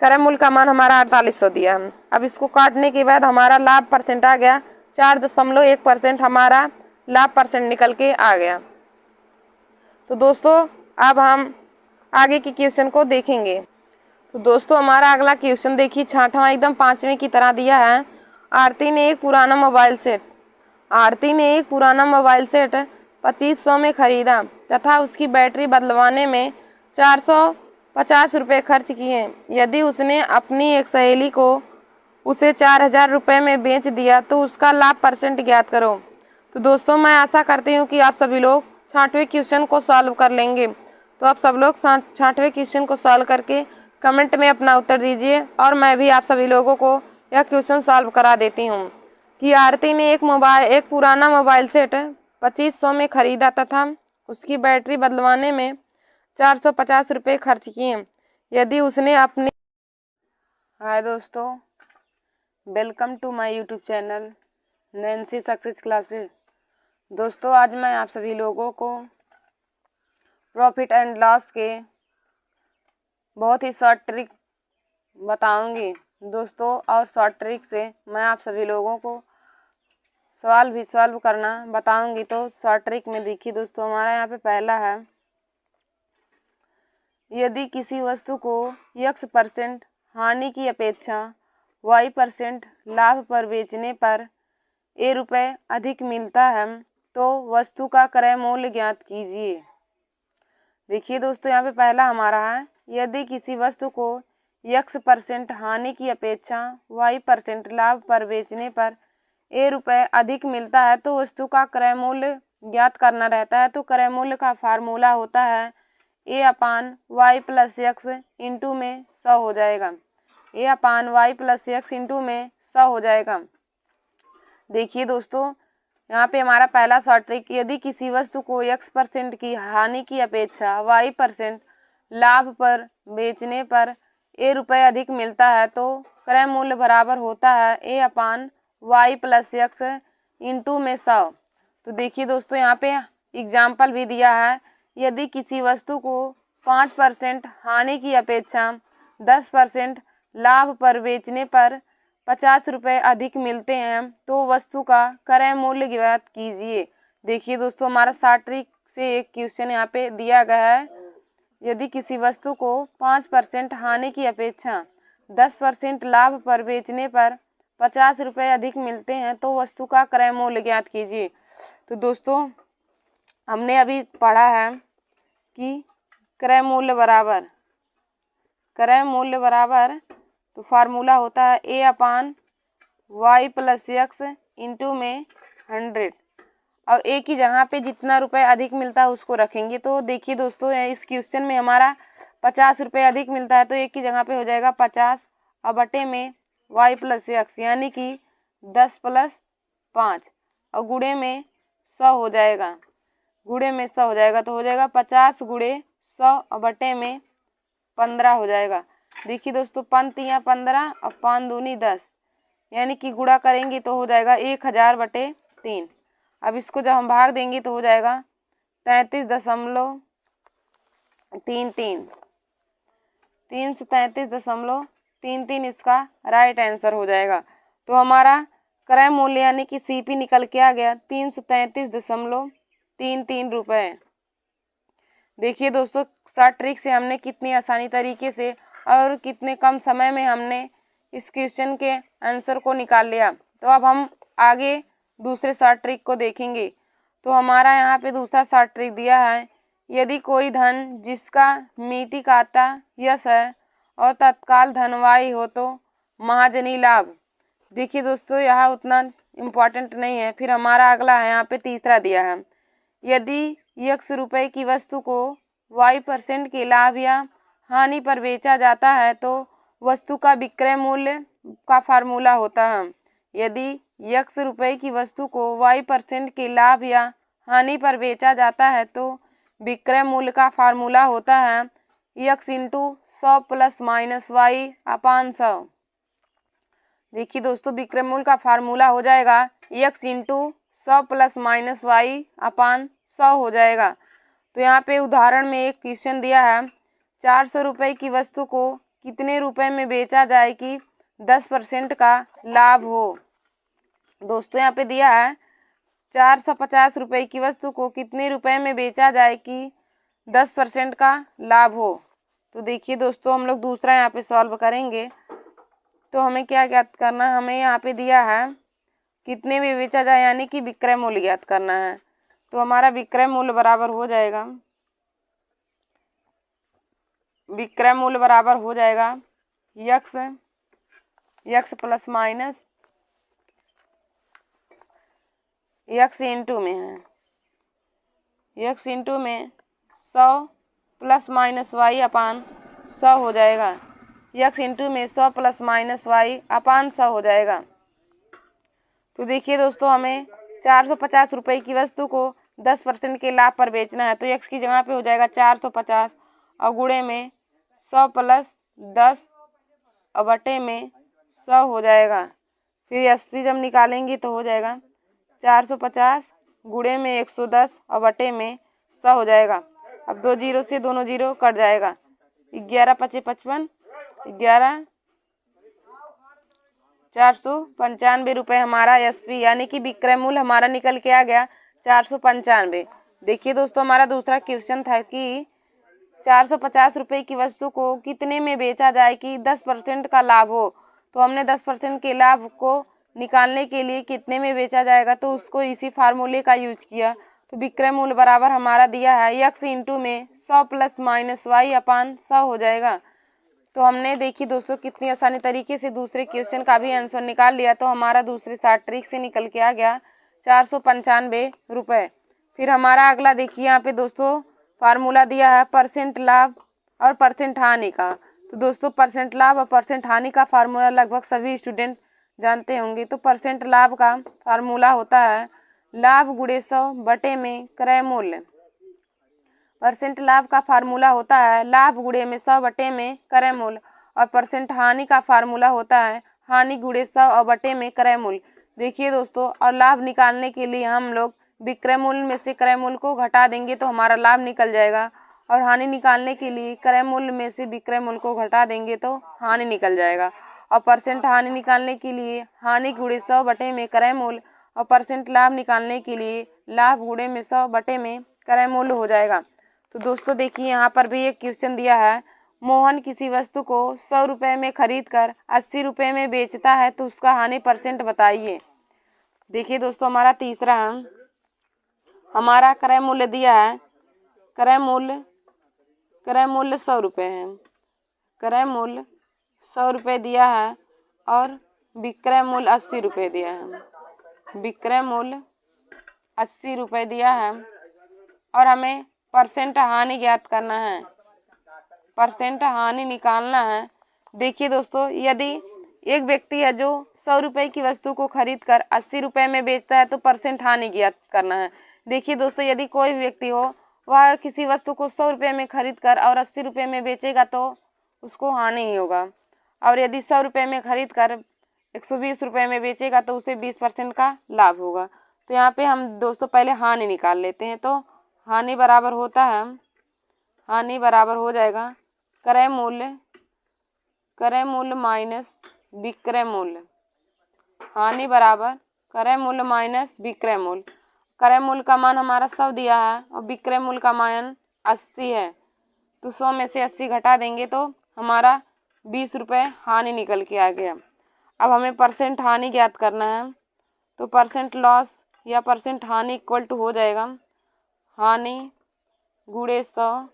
क्रय मूल्य का मान हमारा 4800 दिया है। अब इसको काटने के बाद हमारा लाभ परसेंट आ गया 4.1% हमारा लाभ परसेंट निकल के आ गया। तो दोस्तों अब हम आगे की क्वेश्चन को देखेंगे। तो दोस्तों हमारा अगला क्वेश्चन देखिए 6वां एकदम 5वें की तरह दिया है। आरती ने एक पुराना मोबाइल सेट 2500 में खरीदा तथा उसकी बैटरी बदलवाने में 450 रुपये खर्च किए। यदि उसने अपनी एक सहेली को उसे 4000 रुपये में बेच दिया तो उसका लाभ परसेंट ज्ञात करो। तो दोस्तों मैं आशा करती हूँ कि आप सभी लोग 6वें क्वेश्चन को सॉल्व कर लेंगे। तो आप सब लोग 6वें क्वेश्चन को सॉल्व करके कमेंट में अपना उत्तर दीजिए और मैं भी आप सभी लोगों को यह क्वेश्चन सॉल्व करा देती हूँ कि आरती ने एक पुराना मोबाइल सेट 2500 में खरीदा तथा उसकी बैटरी बदलवाने में 450 रुपये खर्च किए। यदि उसने अपनी हाय दोस्तों, welcome to my YouTube channel Nancy success classes. दोस्तों आज मैं आप सभी लोगों को प्रॉफिट एंड लॉस के बहुत ही शॉर्ट ट्रिक बताऊंगी दोस्तों, और शॉर्ट ट्रिक से मैं आप सभी लोगों को सवाल भी सॉल्व करना बताऊंगी। तो शॉर्ट ट्रिक में देखिए दोस्तों हमारा यहाँ पे पहला है, यदि किसी वस्तु को x% हानि की अपेक्षा y% लाभ पर बेचने पर a रुपये अधिक मिलता है तो वस्तु का क्रय मूल्य ज्ञात कीजिए। देखिए दोस्तों यहाँ पे पहला हमारा है, यदि किसी वस्तु को x% हानि की अपेक्षा y% लाभ पर बेचने पर a रुपये अधिक मिलता है तो वस्तु का क्रय मूल्य ज्ञात करना रहता है। तो क्रय मूल्य का फार्मूला होता है a/y + x इंटू में 100 हो जाएगा, a/y + x इंटू में 100 हो जाएगा। देखिए दोस्तों यहाँ पे हमारा पहला शॉर्ट ट्रिक, यदि किसी वस्तु को x% की हानि की अपेक्षा y% लाभ पर बेचने पर ए रुपये अधिक मिलता है तो क्रय मूल्य बराबर होता है ए upon y plus x into में 100। तो देखिए दोस्तों यहाँ पे एग्जाम्पल भी दिया है, यदि किसी वस्तु को 5% हानि की अपेक्षा 10% लाभ पर बेचने पर 50 रुपये अधिक मिलते हैं तो वस्तु का क्रय मूल्य ज्ञात कीजिए। देखिए दोस्तों हमारा 60 ट्रिक से एक क्वेश्चन यहाँ पे दिया गया है, यदि किसी वस्तु को 5% हानि की अपेक्षा 10% लाभ पर बेचने पर 50 रुपये अधिक मिलते हैं तो वस्तु का क्रय मूल्य ज्ञात कीजिए। तो दोस्तों हमने अभी पढ़ा है कि क्रय मूल्य बराबर तो फार्मूला होता है ए upon y plus x into में 100। और ए की जगह पे जितना रुपए अधिक मिलता है उसको रखेंगे। तो देखिए दोस्तों इस क्वेश्चन में हमारा 50 रुपये अधिक मिलता है तो ए की जगह पे हो जाएगा 50 और बटे में वाई प्लस एक्स यानी कि 10 + 5 और गुणे में 100 हो जाएगा, तो हो जाएगा 50 × 100 और बटे में 15 हो जाएगा। देखिए दोस्तों 5 × 3 = 15 और 5 दूनी 10 यानी कि गुणा करेंगे तो हो जाएगा 1000/3। अब इसको जब हम भाग देंगे तो हो जाएगा 33.33 333.33 इसका राइट आंसर हो जाएगा। तो हमारा क्रय मूल्य यानी कि सीपी निकल के आ गया 333.33 रुपये। देखिए दोस्तों शॉर्ट ट्रिक से हमने कितनी आसानी तरीके से और कितने कम समय में हमने इस क्वेश्चन के आंसर को निकाल लिया। तो अब हम आगे दूसरे शॉर्ट ट्रिक को देखेंगे। तो हमारा यहाँ पे दूसरा शॉर्ट ट्रिक दिया है, यदि कोई धन जिसका मीति खाता यश है और तत्काल धनवाही हो तो महाजनी लाभ। देखिए दोस्तों यहाँ उतना इम्पोर्टेंट नहीं है। फिर हमारा अगला है यहाँ पे तीसरा दिया है, यदि x रुपये की वस्तु को y% के लाभ या हानि पर बेचा जाता है तो वस्तु का विक्रय मूल्य का फार्मूला होता है। यदि x रुपये की वस्तु को y% के लाभ या हानि पर बेचा जाता है तो विक्रय मूल्य का फार्मूला होता है x × 100 ± y/100। देखिए दोस्तों विक्रय मूल्य का फार्मूला हो जाएगा x × 100 ± y/100 हो जाएगा। तो यहाँ पे उदाहरण में एक क्वेश्चन दिया है, 400 रुपये की वस्तु को कितने रुपए में बेचा जाए कि 10% का लाभ हो। दोस्तों यहाँ पे दिया है 450 रुपये की वस्तु को कितने रुपए में बेचा जाए कि 10% का लाभ हो। तो देखिए दोस्तों हम लोग दूसरा यहाँ पे सॉल्व करेंगे। तो हमें क्या ज्ञात करना है, हमें यहाँ पे दिया है कितने में बेचा जाए यानी कि विक्रय मूल्य ज्ञात करना है। तो हमारा विक्रय मूल्य बराबर हो जाएगा x ± x इंटू में है x इंटू में 100 ± y/100 हो जाएगा। x इंटू में 100 ± y/100 हो जाएगा। तो देखिए दोस्तों हमें 450 रुपये की वस्तु को 10% के लाभ पर बेचना है। तो x की जगह पे हो जाएगा 450 और गुणे में 100 + 10 और बटे में 100 हो जाएगा। फिर 80 जब निकालेंगे तो हो जाएगा 450 गुणे में 110 और बटे में 100 हो जाएगा। अब 2 जीरो से दोनों जीरो कट जाएगा, 11 × 5 = 55, 495 रुपये हमारा एसपी यानी कि विक्रय मूल्य हमारा निकल के आ गया 495। देखिए दोस्तों हमारा दूसरा क्वेश्चन था कि 450 रुपये की वस्तु को कितने में बेचा जाए कि 10% का लाभ हो। तो हमने 10% के लाभ को निकालने के लिए कितने में बेचा जाएगा तो उसको इसी फार्मूले का यूज किया। तो विक्रय मूल्य बराबर हमारा दिया है x इंटू में 100 ± y/100 हो जाएगा। तो हमने देखी दोस्तों कितनी आसानी तरीके से दूसरे क्वेश्चन का भी आंसर निकाल लिया। तो हमारा दूसरे शॉर्ट ट्रिक से निकल के आ गया 495 रुपये। फिर हमारा अगला देखिए यहाँ पे दोस्तों फार्मूला दिया है परसेंट लाभ और परसेंट हानि का। तो दोस्तों परसेंट लाभ और परसेंट हानि का फार्मूला लगभग सभी स्टूडेंट जानते होंगे। तो परसेंट लाभ का फार्मूला होता है लाभ × 100 बटे में क्रय मूल्य। परसेंट लाभ का फार्मूला होता है लाभ गुणे में 100 बटे में क्रय मूल्य, और परसेंट हानि का फार्मूला होता है हानि गुणे 100 और बटे में क्रय मूल्य। देखिए दोस्तों, और लाभ निकालने के लिए हम लोग विक्रय मूल्य में से क्रय मूल्य को घटा देंगे तो हमारा लाभ निकल जाएगा, और हानि निकालने के लिए क्रय मूल्य में से विक्रय मूल्य को घटा देंगे तो हानि निकल जाएगा। और परसेंट हानि निकालने के लिए हानि गुणे 100 बटे में क्रय मूल्य, और परसेंट लाभ निकालने के लिए लाभ गुणे में 100 बटे में क्रय मूल्य हो जाएगा। तो दोस्तों देखिए, यहाँ पर भी एक क्वेश्चन दिया है, मोहन किसी वस्तु को 100 रुपये में खरीद कर 80 रुपये में बेचता है तो उसका हानि परसेंट बताइए। देखिए दोस्तों, हमारा तीसरा है, हमारा क्रय मूल्य दिया है, क्रय मूल्य 100 रुपये है, क्रय मूल्य 100 रुपये दिया है और विक्रय मूल्य 80 रुपये दिया है, विक्रय मूल्य 80 रुपये दिया है, और हमें परसेंट हानि ज्ञात करना है, परसेंट हानि निकालना है। देखिए दोस्तों, यदि एक व्यक्ति है जो 100 रुपये की वस्तु को खरीद कर 80 रुपये में बेचता है तो परसेंट हानि ज्ञात करना है। देखिए दोस्तों, यदि कोई व्यक्ति हो वह किसी वस्तु को 100 रुपये में खरीद कर और 80 रुपये में बेचेगा तो उसको हानि ही होगा, और यदि 100 रुपये में खरीद कर 120 रुपये में बेचेगा तो उसे 20% का लाभ होगा। तो यहाँ पे हम दोस्तों पहले हानि निकाल लेते हैं। तो हानि बराबर होता है, हानि बराबर हो जाएगा क्रय मूल्य माइनस विक्रय मूल्य, हानि बराबर क्रय मूल्य माइनस विक्रय मूल्य। क्रय मूल्य का मान हमारा 100 दिया है और विक्रय मूल्य का मान 80 है, तो 100 में से 80 घटा देंगे तो हमारा 20 रुपये हानि निकल के आ गया। अब हमें परसेंट हानि ज्ञात करना है, तो परसेंट लॉस या परसेंट हानि इक्वल टू हो जाएगा हानि गुणे 100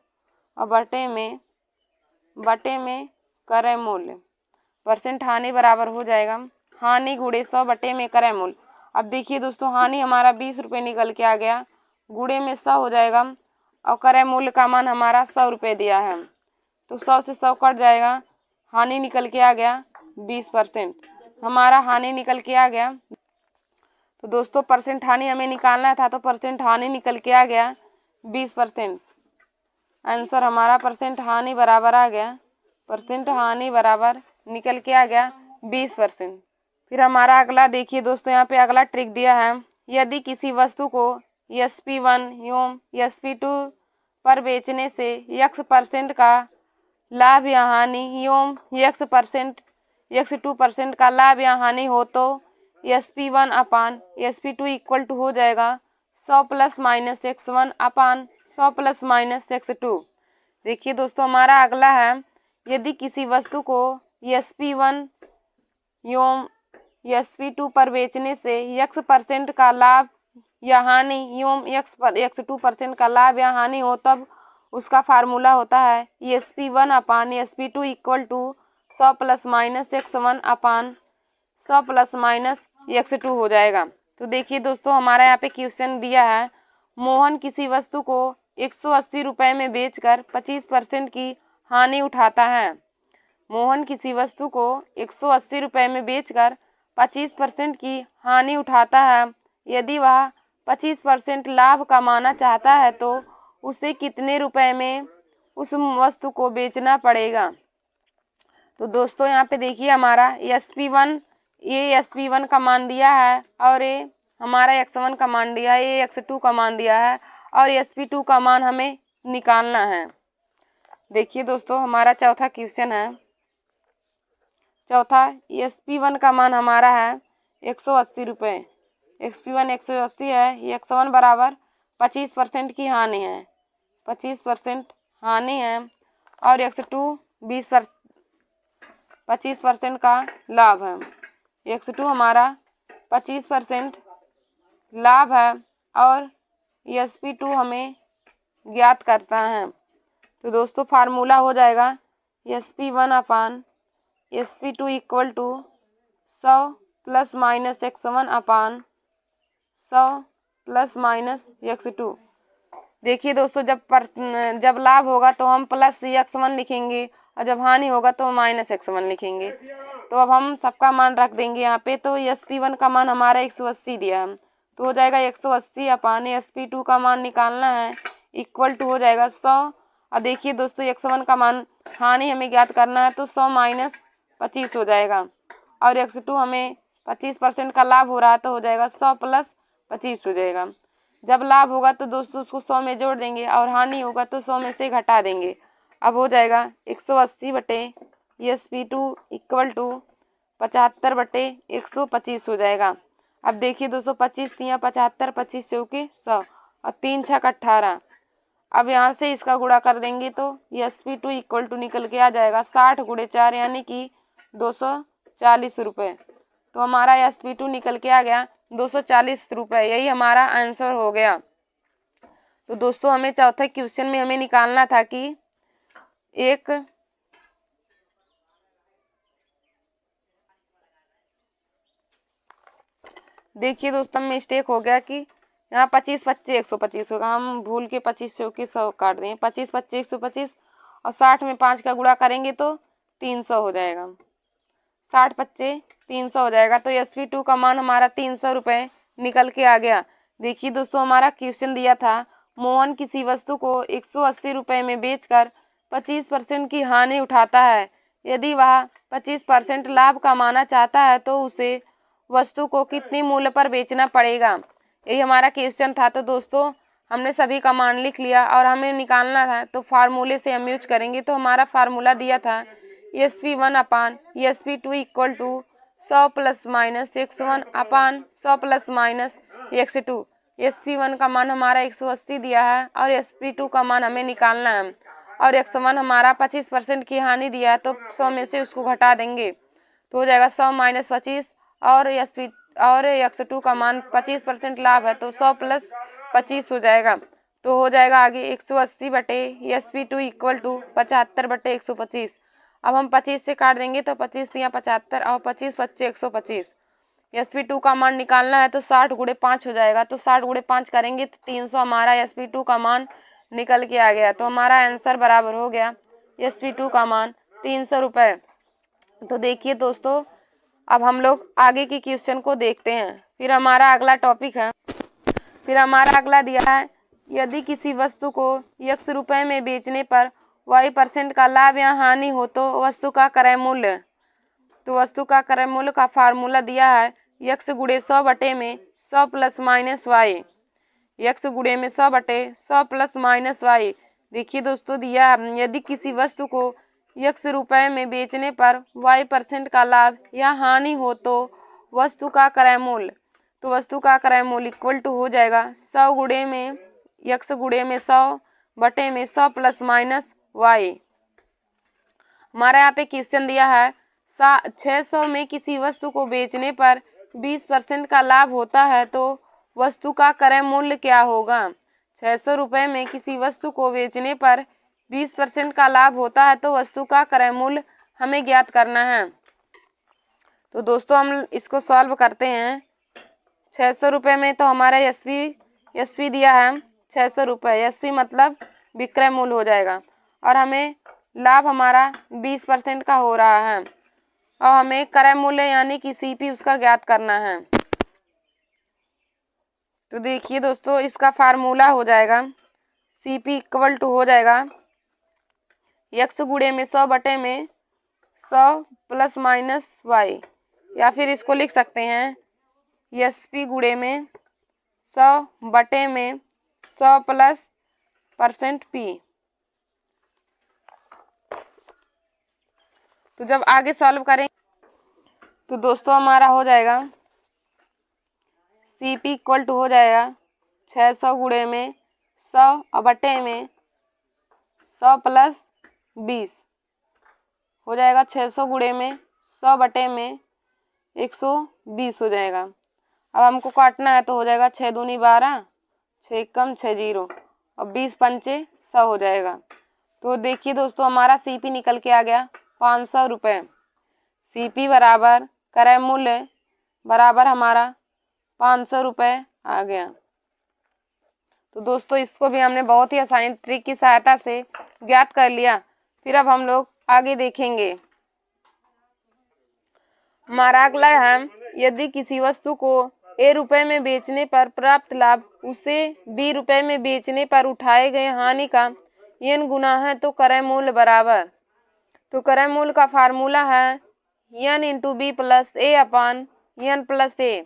और बटे में क्रय मूल्य। परसेंट हानि बराबर हो जाएगा हानि गुणे 100 बटे में क्रय मूल्य। अब देखिए दोस्तों, हानि हमारा 20 रुपये निकल के आ गया, गुणे में 100 हो जाएगा, और क्रय मूल्य का मान हमारा 100 रुपये दिया है, तो 100 से 100 कट जाएगा, हानि निकल के आ गया 20%, हमारा हानि निकल के आ गया। तो दोस्तों परसेंट हानि हमें निकालना था, तो परसेंट हानि निकल के आ गया 20%। आंसर हमारा परसेंट हानि बराबर आ गया, परसेंट हानि बराबर निकल के आ गया 20%। फिर हमारा अगला देखिए दोस्तों, यहाँ पे अगला ट्रिक दिया है, यदि किसी वस्तु को SP1 एवं SP2 पर बेचने से X% का लाभ या हानि एवं X2% का लाभ या हानि हो तो SP1 upon SP2 equal to हो जाएगा 100 plus minus X1 upon 100 plus minus X2। देखिए दोस्तों, हमारा अगला है, यदि किसी वस्तु को SP1 एवं SP2 पर बेचने से X% का लाभ या हानि एवं X2% का लाभ या हानि हो तब उसका फार्मूला होता है SP1 upon SP2 equal to 100 plus minus X1 upon 100 plus minus X2 हो जाएगा। तो देखिए दोस्तों, हमारा यहाँ पे क्वेश्चन दिया है, मोहन किसी वस्तु को 180 रुपये में बेचकर 25% की हानि उठाता है। मोहन किसी वस्तु को 180 रुपये में बेचकर 25% की हानि उठाता है। यदि वह 25% लाभ कमाना चाहता है तो उसे कितने रुपए में उस वस्तु को बेचना पड़ेगा। तो दोस्तों यहाँ पे देखिए, हमारा SP1 का मान दिया है और ये हमारा X1 का मान दिया है, ये X2 का मान दिया है और SP2 का मान हमें निकालना है। देखिए दोस्तों, हमारा चौथा क्वेश्चन है, चौथा SP1 का मान हमारा है 180 रुपये, SP1 180 है, X1 बराबर 25% की हानि है, 25% हानि है, और X2 25% का लाभ है। X2 हमारा 25% लाभ है और SP2 हमें ज्ञात करता है। तो दोस्तों फार्मूला हो जाएगा SP1 upon SP2 equal to 100 plus minus X1 upon 100 plus minus X2। देखिए दोस्तों, जब लाभ होगा तो हम प्लस X1 लिखेंगे और जब हानि होगा तो माइनस X1 लिखेंगे। तो अब हम सबका मान रख देंगे यहाँ पे। तो SP1 का मान हमारा 180 दिया है, तो हो जाएगा 180 अपान SP2 का मान निकालना है इक्वल टू हो जाएगा 100। अब देखिए दोस्तों x1 का मान हानि हमें ज्ञात करना है तो 100 माइनस 25 हो जाएगा, और x2 हमें 25% का लाभ हो रहा है तो हो जाएगा 100 प्लस 25 हो जाएगा। जब लाभ होगा तो दोस्तों उसको 100 में जोड़ देंगे और हानि होगा तो 100 में से घटा देंगे। अब हो जाएगा 180 बटे SP2 इक्वल टू 75 बटे 125 हो जाएगा। अब देखिए दोस्तों 25 तियाँ 75, 25 चौके 100 और 3 छक 18। अब यहाँ से इसका गुणा कर देंगे तो SP2 इक्वल टू निकल के आ जाएगा 60 गुणे 4 यानी कि 240 रुपये। तो हमारा SP2 निकल के आ गया 240 रुपये। यही हमारा आंसर हो गया। तो दोस्तों हमें चौथे क्वेश्चन में हमें निकालना था कि एक देखिए दोस्तों मिस्टेक हो गया कि यहाँ 25 25 125 होगा, हम भूल के 25 चौके 100 काट दें। 25 25 125 और 60 में 5 का गुणा करेंगे तो 300 हो जाएगा। 60 25 300 हो जाएगा। तो SP2 का मान हमारा 300 रुपये निकल के आ गया। देखिए दोस्तों हमारा क्वेश्चन दिया था मोहन किसी वस्तु को 180 रुपये में बेचकर 25% की हानि उठाता है। यदि वह 25% लाभ कमाना चाहता है तो उसे वस्तु को कितने मूल्य पर बेचना पड़ेगा। यही हमारा क्वेश्चन था। तो दोस्तों हमने सभी का मान लिख लिया और हमें निकालना था तो फार्मूले से हम यूज करेंगे। तो हमारा फार्मूला दिया था SP1 upon SP2 equal to 100 plus minus x1 upon 100 plus minus x2। SP1 का मान हमारा 180 दिया है और SP2 का मान हमें निकालना है, और x1 हमारा 25% की हानि दिया है तो 100 में से उसको घटा देंगे तो हो जाएगा 100 माइनस 25, और x2 का मान 25% लाभ है तो 100 प्लस 25 हो जाएगा। तो हो जाएगा आगे 180 बटे SP2 इक्वल टू 75 बटे 125। अब हम 25 से काट देंगे तो 25 तियाँ 75 और 25 25 125। SP2 का मान निकालना है तो 60 गुणे 5 हो जाएगा। तो 60 गुणे 5 करेंगे तो 300 हमारा SP2 का मान निकल के आ गया। तो हमारा आंसर बराबर हो गया SP2 का मान 300 रुपये। तो देखिए दोस्तों अब हम लोग आगे के क्वेश्चन को देखते हैं। फिर हमारा अगला टॉपिक है, फिर हमारा अगला दिया है यदि किसी वस्तु को x रुपये में बेचने पर y% का लाभ या हानि हो तो वस्तु का क्रय मूल्य। तो वस्तु का क्रय मूल्य का फार्मूला दिया है x गुणे 100 बटे में 100 प्लस माइनस वाई। x गुणे में 100 बटे 100 प्लस माइनस वाई। देखिए दोस्तों दिया है यदि किसी वस्तु को x रुपये में बेचने पर y% का लाभ या हानि हो तो वस्तु का क्रय मूल्य। तो वस्तु का क्रय मूल्य इक्वल टू हो जाएगा 100 गुणे में x गुणे में 100 बटे में 100 प्लस माइनस वाई। हमारा यहाँ पे क्वेश्चन दिया है 600 में किसी वस्तु को बेचने पर 20% का लाभ होता है तो वस्तु का क्रय मूल्य क्या होगा। 600 रुपये में किसी वस्तु को बेचने पर 20% का लाभ होता है तो वस्तु का क्रय मूल्य हमें ज्ञात करना है। तो दोस्तों हम इसको सॉल्व करते हैं। 600 रुपये में तो हमारा एसपी दिया है 600 रुपये, एसपी मतलब विक्रय मूल्य हो जाएगा, और हमें लाभ हमारा 20% का हो रहा है, और हमें क्रय मूल्य यानी कि सीपी उसका ज्ञात करना है। तो देखिए दोस्तों इसका फार्मूला हो जाएगा सीपी इक्वल टू हो जाएगा x गुणे में 100 बटे में 100 प्लस माइनस वाई, या फिर इसको लिख सकते हैं एसपी गुणे में 100 बटे में 100 प्लस % पी। तो जब आगे सॉल्व करें तो दोस्तों हमारा हो जाएगा सीपी इक्वल टू हो जाएगा 600 गुणे में 100 बटे में 100 प्लस 20 हो जाएगा। 600 गुणे में 100 बटे में 120 हो जाएगा। अब हमको काटना है तो हो जाएगा 6 दूनी 12, 6 कम 6 जीरो और 20 पंचे 100 हो जाएगा। तो देखिए दोस्तों हमारा सीपी निकल के आ गया 500 रुपये। सीपी बराबर क्रय मूल्य बराबर हमारा 500 रुपये आ गया। तो दोस्तों इसको भी हमने बहुत ही आसानी ट्रिक की सहायता से ज्ञात कर लिया। फिर अब हम लोग आगे देखेंगे। हमारा अगला है यदि किसी वस्तु को ए रुपये में बेचने पर प्राप्त लाभ उसे ₹20 में बेचने पर उठाए गए हानि का n गुना है तो क्रय मूल्य बराबर। तो क्रय मूल्य का फार्मूला है n × b + a/n+a।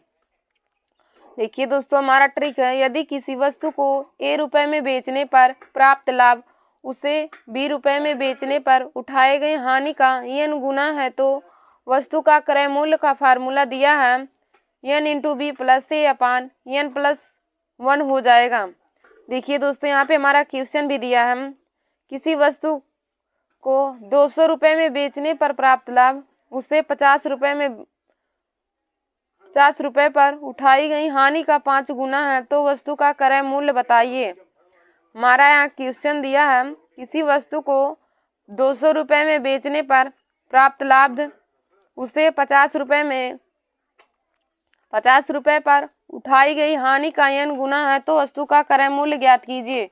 देखिए दोस्तों, हमारा ट्रिक है, यदि किसी वस्तु को ₹a में बेचने पर प्राप्त लाभ उसे ₹20 में बेचने पर उठाए गए हानि का n गुना है तो वस्तु का क्रय मूल्य का फार्मूला दिया है n × b + a/n+1 हो जाएगा। देखिए दोस्तों, यहाँ पे हमारा क्वेश्चन भी दिया है, किसी वस्तु को ₹200 में बेचने पर प्राप्त लाभ उसे ₹50 पर उठाई गई हानि का 5 गुना है तो वस्तु का क्रय मूल्य बताइए। हमारा यहाँ क्वेश्चन दिया है, किसी वस्तु को ₹200 में बेचने पर प्राप्त लाभ उसे ₹50 पर उठाई गई हानि का n गुना है तो वस्तु का क्रय मूल्य ज्ञात कीजिए।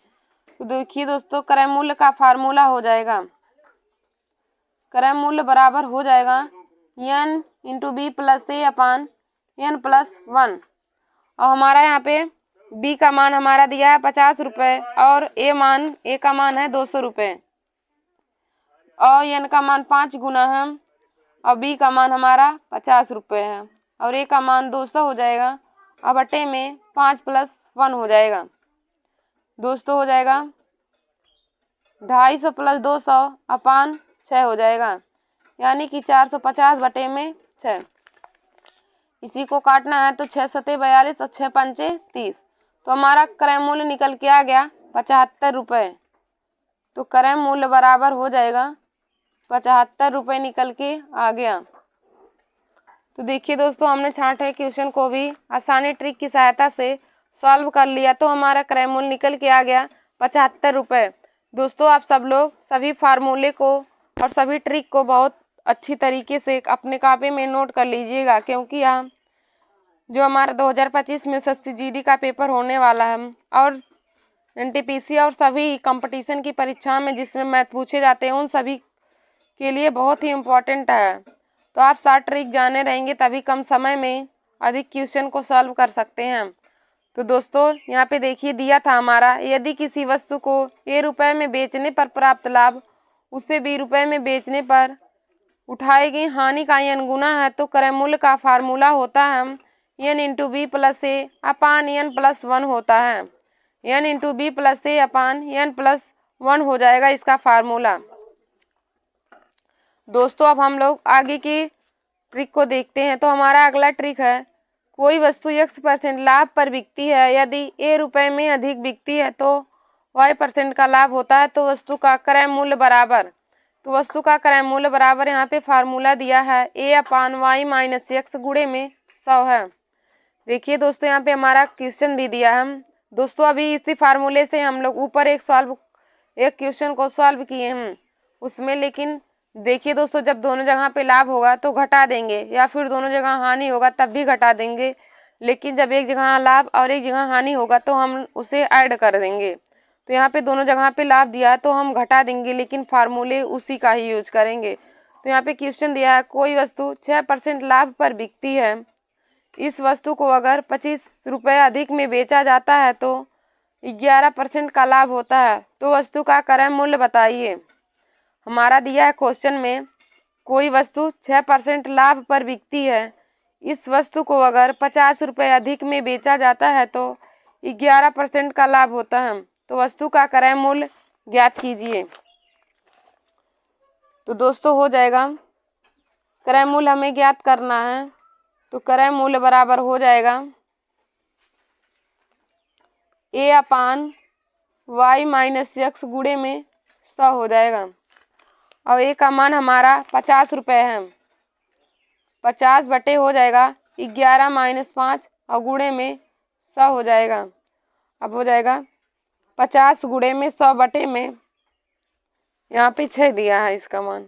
तो देखिए दोस्तों, क्रय मूल्य का फार्मूला हो जाएगा, क्रय मूल्य बराबर हो जाएगा n × b + a/n+1। और हमारा यहाँ पे b का मान हमारा दिया है ₹50 और a का मान है ₹200 और n का मान 5 गुना है और b का मान हमारा ₹50 है और a का मान 200 हो जाएगा और बटे में 5 + 1 हो जाएगा। दोस्तों हो जाएगा 250 + 200/6 हो जाएगा, यानी कि 450/6। इसी को काटना है तो 6 × 7 = 42 और 6 × 5 = 30। तो हमारा क्रय मूल्य निकल के आ गया ₹75। तो क्रय मूल्य बराबर हो जाएगा ₹75 निकल के आ गया। तो देखिए दोस्तों, हमने 6ठे क्वेश्चन को भी आसानी ट्रिक की सहायता से सॉल्व कर लिया तो हमारा क्रय मूल्य निकल के आ गया ₹75। दोस्तों, आप सब लोग सभी फार्मूले को और सभी ट्रिक को बहुत अच्छी तरीके से अपने कॉपी में नोट कर लीजिएगा, क्योंकि यहाँ जो हमारा 2025 में SSGD का पेपर होने वाला है और NTPC और सभी कंपटीशन की परीक्षा में जिसमें मैथ पूछे जाते हैं उन सभी के लिए बहुत ही इम्पोर्टेंट है। तो आप 7 ट्रिक जाने रहेंगे तभी कम समय में अधिक क्वेश्चन को सॉल्व कर सकते हैं। तो दोस्तों, यहाँ पे देखिए दिया था हमारा, यदि किसी वस्तु को ₹a में बेचने पर प्राप्त लाभ उसे ₹20 में बेचने पर उठाई गई हानि का n गुना है तो क्रय मूल्य का फार्मूला होता है n × b + a/n+1 होता है। n × b + a/n+1 हो जाएगा इसका फार्मूला। दोस्तों, अब हम लोग आगे की ट्रिक को देखते हैं। तो हमारा अगला ट्रिक है, कोई वस्तु x% लाभ पर बिकती है, यदि a में अधिक बिकती है तो y% का लाभ होता है तो वस्तु का क्रय मूल्य बराबर। तो वस्तु का क्रय मूल्य बराबर यहाँ पे फार्मूला दिया है a/y - x गुणे में 100 है। देखिए दोस्तों, यहाँ पे हमारा क्वेश्चन भी दिया है। दोस्तों, अभी इसी फार्मूले से हम लोग ऊपर एक क्वेश्चन को सॉल्व किए हैं उसमें, लेकिन देखिए दोस्तों, जब दोनों जगह पे लाभ होगा तो घटा देंगे या फिर दोनों जगह हानि होगा तब भी घटा देंगे, लेकिन जब एक जगह लाभ और एक जगह हानि होगा तो हम उसे ऐड कर देंगे। तो यहाँ पे दोनों जगह पे लाभ दिया है तो हम घटा देंगे, लेकिन फार्मूले उसी का ही यूज करेंगे। तो यहाँ पे क्वेश्चन दिया है, कोई वस्तु 6% लाभ पर बिकती है, इस वस्तु को अगर ₹25 अधिक में बेचा जाता है तो 11% का लाभ होता है तो वस्तु का क्रय मूल्य बताइए। हमारा दिया है क्वेश्चन में, कोई वस्तु 6% लाभ पर बिकती है, इस वस्तु को अगर ₹50 अधिक में बेचा जाता है तो 11% का लाभ होता है तो वस्तु का क्रय मूल्य ज्ञात कीजिए। तो दोस्तों हो जाएगा, क्रय मूल्य हमें ज्ञात करना है तो क्रय मूल्य बराबर हो जाएगा a/y - x गुणे में 100 हो जाएगा और a का मान हमारा ₹50 है। 50 बटे हो जाएगा 11 - 5 और गुणे में 100 हो जाएगा। अब हो जाएगा 50 गुणे में 100 बटे में, यहाँ पे 6 दिया है इसका मान,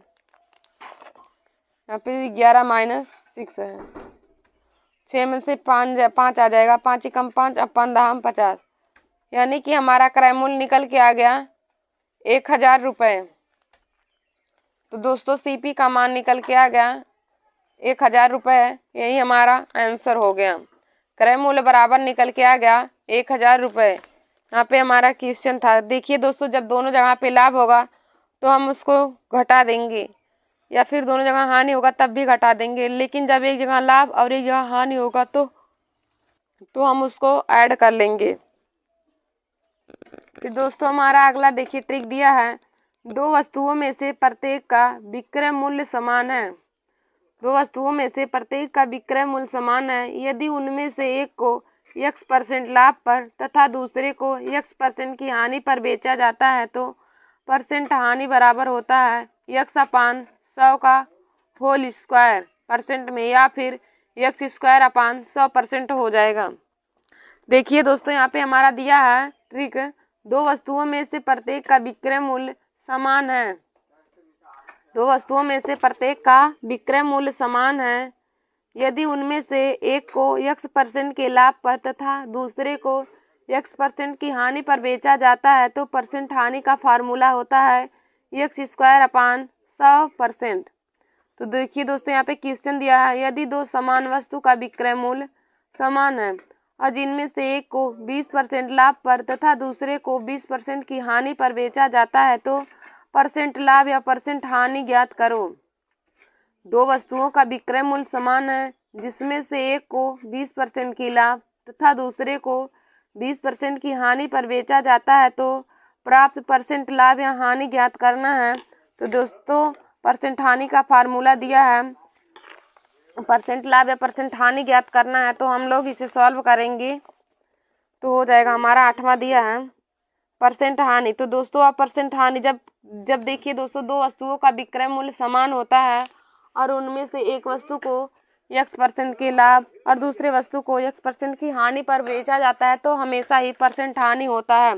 यहाँ पे 11 - 6 है, 6 में से 5 आ जाएगा, 5 × 5 और 5 × 50, यानी कि हमारा क्रय मूल्य निकल के आ गया ₹1000। तो दोस्तों CP का मान निकल के आ गया ₹1000, यही हमारा आंसर हो गया। क्रय मूल्य बराबर निकल के आ गया 1000 रुपये। यहाँ पे हमारा क्वेश्चन था। देखिए दोस्तों, जब दोनों जगह पे लाभ होगा तो हम उसको घटा देंगे, या फिर दोनों जगह हानि होगा तब भी घटा देंगे, लेकिन जब एक जगह लाभ और एक जगह हानि होगा तो हम उसको ऐड कर लेंगे। फिर दोस्तों हमारा अगला देखिए ट्रिक दिया है, दो वस्तुओं में से प्रत्येक का विक्रय मूल्य समान है। दो वस्तुओं में से प्रत्येक का विक्रय मूल्य समान है। यदि उनमें से एक को x% लाभ पर तथा दूसरे को x% की हानि पर बेचा जाता है तो परसेंट हानि बराबर होता है x/100 का होल स्क्वायर परसेंट में, या फिर x² 100% हो जाएगा। देखिए दोस्तों, यहाँ पे हमारा दिया है ट्रिक, दो वस्तुओं में से प्रत्येक का विक्रय मूल्य समान है। दो वस्तुओं में से प्रत्येक का विक्रय मूल्य समान है। यदि उनमें से एक को x% के लाभ पर तथा दूसरे को x% की हानि पर बेचा जाता है तो परसेंट हानि का फार्मूला होता है x² 100%। तो देखिए दोस्तों, यहाँ पे क्वेश्चन दिया है, यदि दो समान वस्तु का विक्रय मूल्य समान है और जिनमें से एक को 20% लाभ पर तथा दूसरे को 20% की हानि पर बेचा जाता है तो परसेंट लाभ या परसेंट हानि ज्ञात करो। दो वस्तुओं का विक्रय मूल्य समान है, जिसमें से एक को 20% की लाभ तथा दूसरे को 20% की हानि पर बेचा जाता है तो प्राप्त परसेंट लाभ या हानि ज्ञात करना है। तो दोस्तों परसेंट हानि का फार्मूला दिया है, परसेंट लाभ या परसेंट हानि ज्ञात करना है, तो हम लोग इसे सॉल्व करेंगे तो हो जाएगा। हमारा 8वां दिया है परसेंट हानि। तो दोस्तों आप परसेंट हानि जब देखिए दोस्तों, दो वस्तुओं का विक्रय मूल्य समान होता है और उनमें से एक वस्तु को x% के लाभ और दूसरे वस्तु को x% की हानि पर बेचा जाता है तो हमेशा ही परसेंट हानि होता है।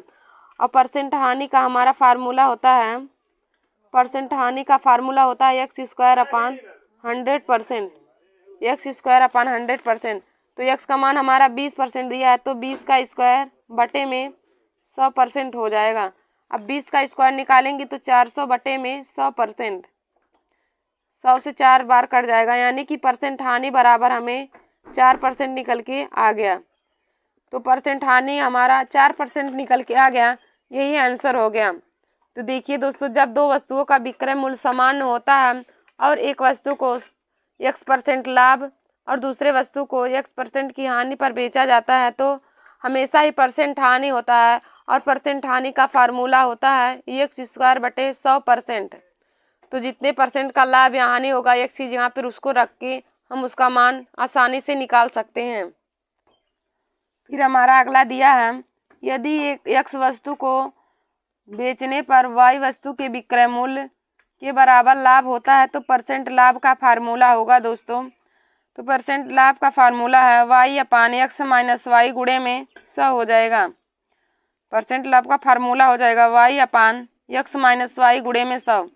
और परसेंट हानि का हमारा फार्मूला होता है, परसेंट हानि का फार्मूला होता है x² 100%, x² 100%। तो x का मान हमारा 20% दिया है तो 20 का स्क्वायर बटे में 100% हो जाएगा। अब 20 का स्क्वायर निकालेंगे तो 400 बटे में 100%, 100 से 4 बार कट जाएगा, यानी कि परसेंट हानि बराबर हमें 4% निकल के आ गया। तो परसेंट हानि हमारा 4% निकल के आ गया, यही आंसर हो गया। तो देखिए दोस्तों, जब दो वस्तुओं का विक्रय मूल्य समान होता है और एक वस्तु को x% लाभ और दूसरे वस्तु को x% की हानि पर बेचा जाता है तो हमेशा ही परसेंट हानि होता है और परसेंट हानि का फार्मूला होता है x² बटे 100%। तो जितने परसेंट का लाभ या हानि होगा एक चीज़ यहाँ पर उसको रख के हम उसका मान आसानी से निकाल सकते हैं। फिर हमारा अगला दिया है, यदि एक x वस्तु को बेचने पर y वस्तु के विक्रय मूल्य के बराबर लाभ होता है तो परसेंट लाभ का फार्मूला होगा दोस्तों। तो परसेंट लाभ का फार्मूला है y/x माइनस y गुणे में 100 हो जाएगा। परसेंट लाभ का फार्मूला हो जाएगा y/x माइनस y गुणे में 100।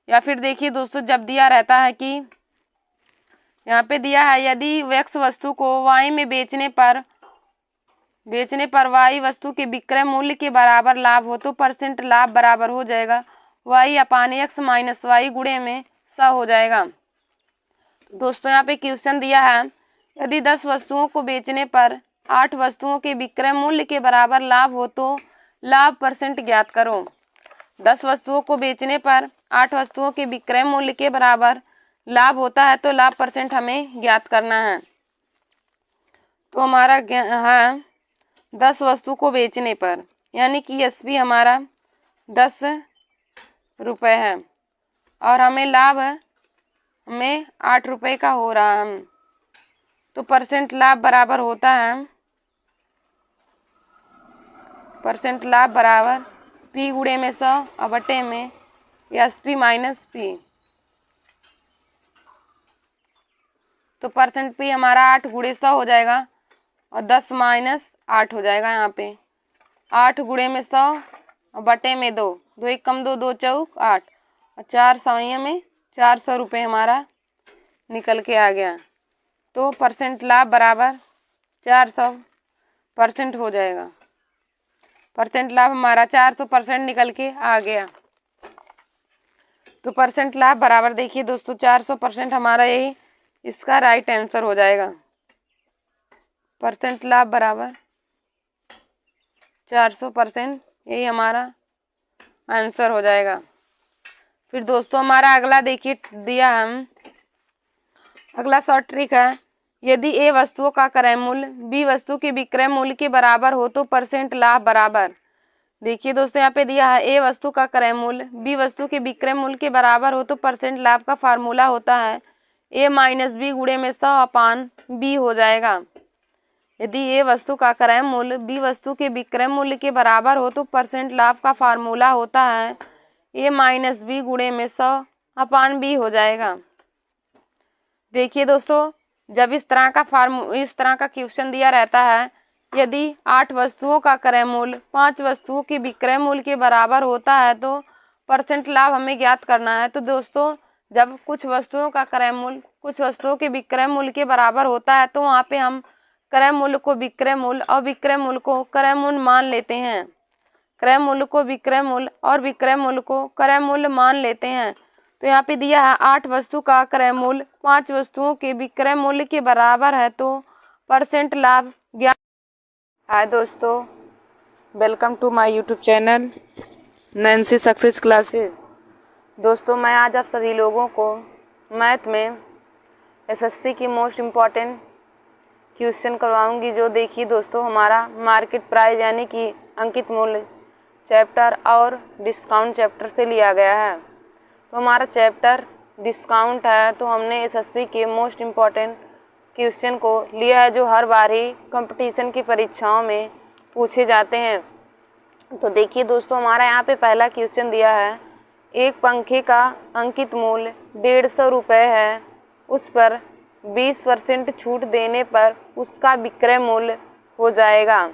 या फिर देखिए दोस्तों, जब दिया रहता है कि यहाँ पे दिया है, यदि x वस्तु को y में बेचने पर y वस्तु के विक्रय मूल्य के बराबर लाभ हो तो परसेंट लाभ बराबर हो जाएगा y/x माइनस y गुणे में 100 हो जाएगा। दोस्तों यहाँ पे क्वेश्चन दिया है, यदि 10 वस्तुओं को बेचने पर 8 वस्तुओं के विक्रय मूल्य के बराबर लाभ हो तो लाभ परसेंट ज्ञात करो। 10 वस्तुओं को बेचने पर 8 वस्तुओं के विक्रय मूल्य के बराबर लाभ होता है तो लाभ परसेंट हमें ज्ञात करना है। तो हमारा है 10 वस्तु को बेचने पर, यानी कि एसपी हमारा 10 रुपये है और हमें लाभ हमें 8 रुपये का हो रहा है। तो परसेंट लाभ बराबर होता है, परसेंट लाभ बराबर P गुणे में 100 और बटे में SP माइनस P। तो परसेंट P हमारा 8 गुणे 100 हो जाएगा और 10 माइनस 8 हो जाएगा। यहाँ पे 8 गुणे में 100 और बटे में 2, 2 1 कम 2, 2 चौक 8 और 4 सौइया में 400 रुपये हमारा निकल के आ गया। तो परसेंट लाभ बराबर 400% हो जाएगा। परसेंट लाभ हमारा 400% निकल के आ गया। तो परसेंट लाभ बराबर देखिए दोस्तों 400% हमारा यही इसका राइट आंसर हो जाएगा। परसेंट लाभ बराबर 400%, यही हमारा आंसर हो जाएगा। फिर दोस्तों हमारा अगला देखिए दिया हम अगला शॉर्ट ट्रिक है, यदि ए वस्तुओं का क्रय मूल्य बी वस्तु के विक्रय मूल्य के बराबर हो तो परसेंट लाभ बराबर। देखिए दोस्तों यहाँ पे दिया है ए वस्तु का क्रय मूल्य बी वस्तु के विक्रय मूल्य के बराबर हो तो परसेंट लाभ का फार्मूला होता है ए माइनस बी गुणे में 100/बी हो जाएगा। यदि ए वस्तु का क्रय मूल्य बी वस्तु के विक्रय मूल्य के बराबर हो तो परसेंट लाभ का फार्मूला होता है ए माइनस बी गुणे में 100/बी हो जाएगा। देखिए दोस्तों जब इस तरह का क्वेश्चन दिया रहता है, यदि 8 वस्तुओं का क्रय मूल्य 5 वस्तुओं के विक्रय मूल्य के बराबर होता है तो परसेंट लाभ हमें ज्ञात करना है। तो दोस्तों जब कुछ वस्तुओं का क्रय मूल्य कुछ वस्तुओं के विक्रय मूल्य के बराबर होता है तो वहाँ पे हम क्रय मूल्य को विक्रय मूल्य और विक्रय मूल्य को क्रय मूल्य मान लेते हैं। क्रय मूल्य को विक्रय मूल्य और विक्रय मूल्य को क्रय मूल्य मान लेते हैं। तो यहाँ पे दिया है 8 वस्तु का क्रय मूल्य 5 वस्तुओं के विक्रय मूल्य के बराबर है तो परसेंट लाभ ज्ञात। हाय दोस्तों, welcome to my YouTube channel Nancy success classes. दोस्तों मैं आज आप सभी लोगों को मैथ में एसएससी की मोस्ट इम्पॉर्टेंट क्वेश्चन करवाऊंगी, जो देखिए दोस्तों हमारा मार्केट प्राइस यानी कि अंकित मूल्य चैप्टर और डिस्काउंट चैप्टर से लिया गया है। तो हमारा चैप्टर डिस्काउंट है, तो हमने एसएससी के मोस्ट इम्पॉर्टेंट क्वेश्चन को लिया है जो हर बार ही कंपटीशन की परीक्षाओं में पूछे जाते हैं। तो देखिए दोस्तों हमारा यहाँ पे पहला क्वेश्चन दिया है, एक पंखे का अंकित मूल्य 150 रुपये है, उस पर 20% छूट देने पर उसका विक्रय मूल्य हो जाएगा।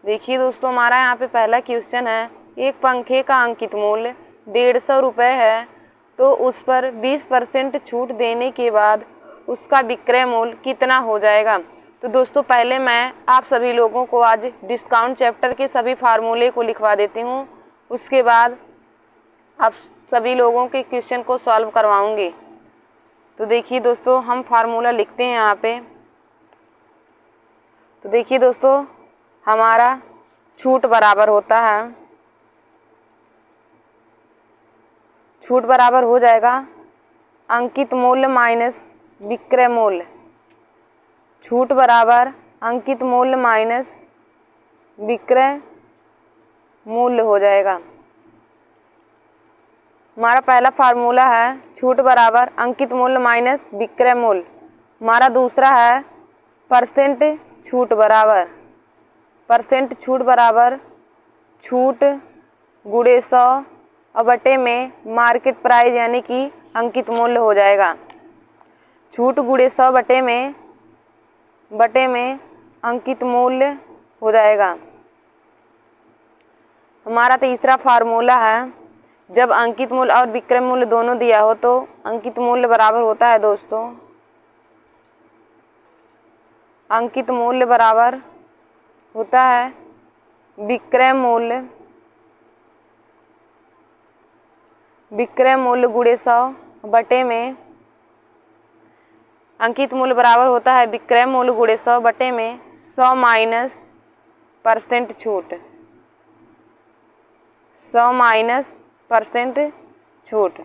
देखिए दोस्तों हमारा यहाँ पे पहला क्वेश्चन है, एक पंखे का अंकित मूल्य 150 रुपये है तो उस पर 20% छूट देने के बाद उसका विक्रय मूल्य कितना हो जाएगा। तो दोस्तों पहले मैं आप सभी लोगों को आज डिस्काउंट चैप्टर के सभी फार्मूले को लिखवा देती हूँ, उसके बाद आप सभी लोगों के क्वेश्चन को सॉल्व करवाऊंगी। तो देखिए दोस्तों हम फार्मूला लिखते हैं यहाँ पे। तो देखिए दोस्तों हमारा छूट बराबर होता है, छूट बराबर हो जाएगा अंकित मूल्य माइनस विक्रय मूल्य। छूट बराबर अंकित मूल्य माइनस विक्रय मूल्य हो जाएगा। हमारा पहला फार्मूला है छूट बराबर अंकित मूल्य माइनस विक्रय मूल्य। हमारा दूसरा है परसेंट छूट बराबर छूट बराबर छूट गुणे 100 और बटे में मार्केट प्राइस यानी कि अंकित मूल्य हो जाएगा। छूट गुणे 100 बटे में अंकित मूल्य हो जाएगा। हमारा तीसरा फार्मूला है, जब अंकित मूल्य और विक्रय मूल्य दोनों दिया हो तो अंकित मूल्य बराबर होता है दोस्तों, अंकित मूल्य बराबर होता है विक्रय मूल्य गुणे 100 बटे में अंकित मूल्य बराबर होता है विक्रय मूल्य गुणे 100 बटे में 100 माइनस परसेंट छूट, 100 माइनस परसेंट छूट।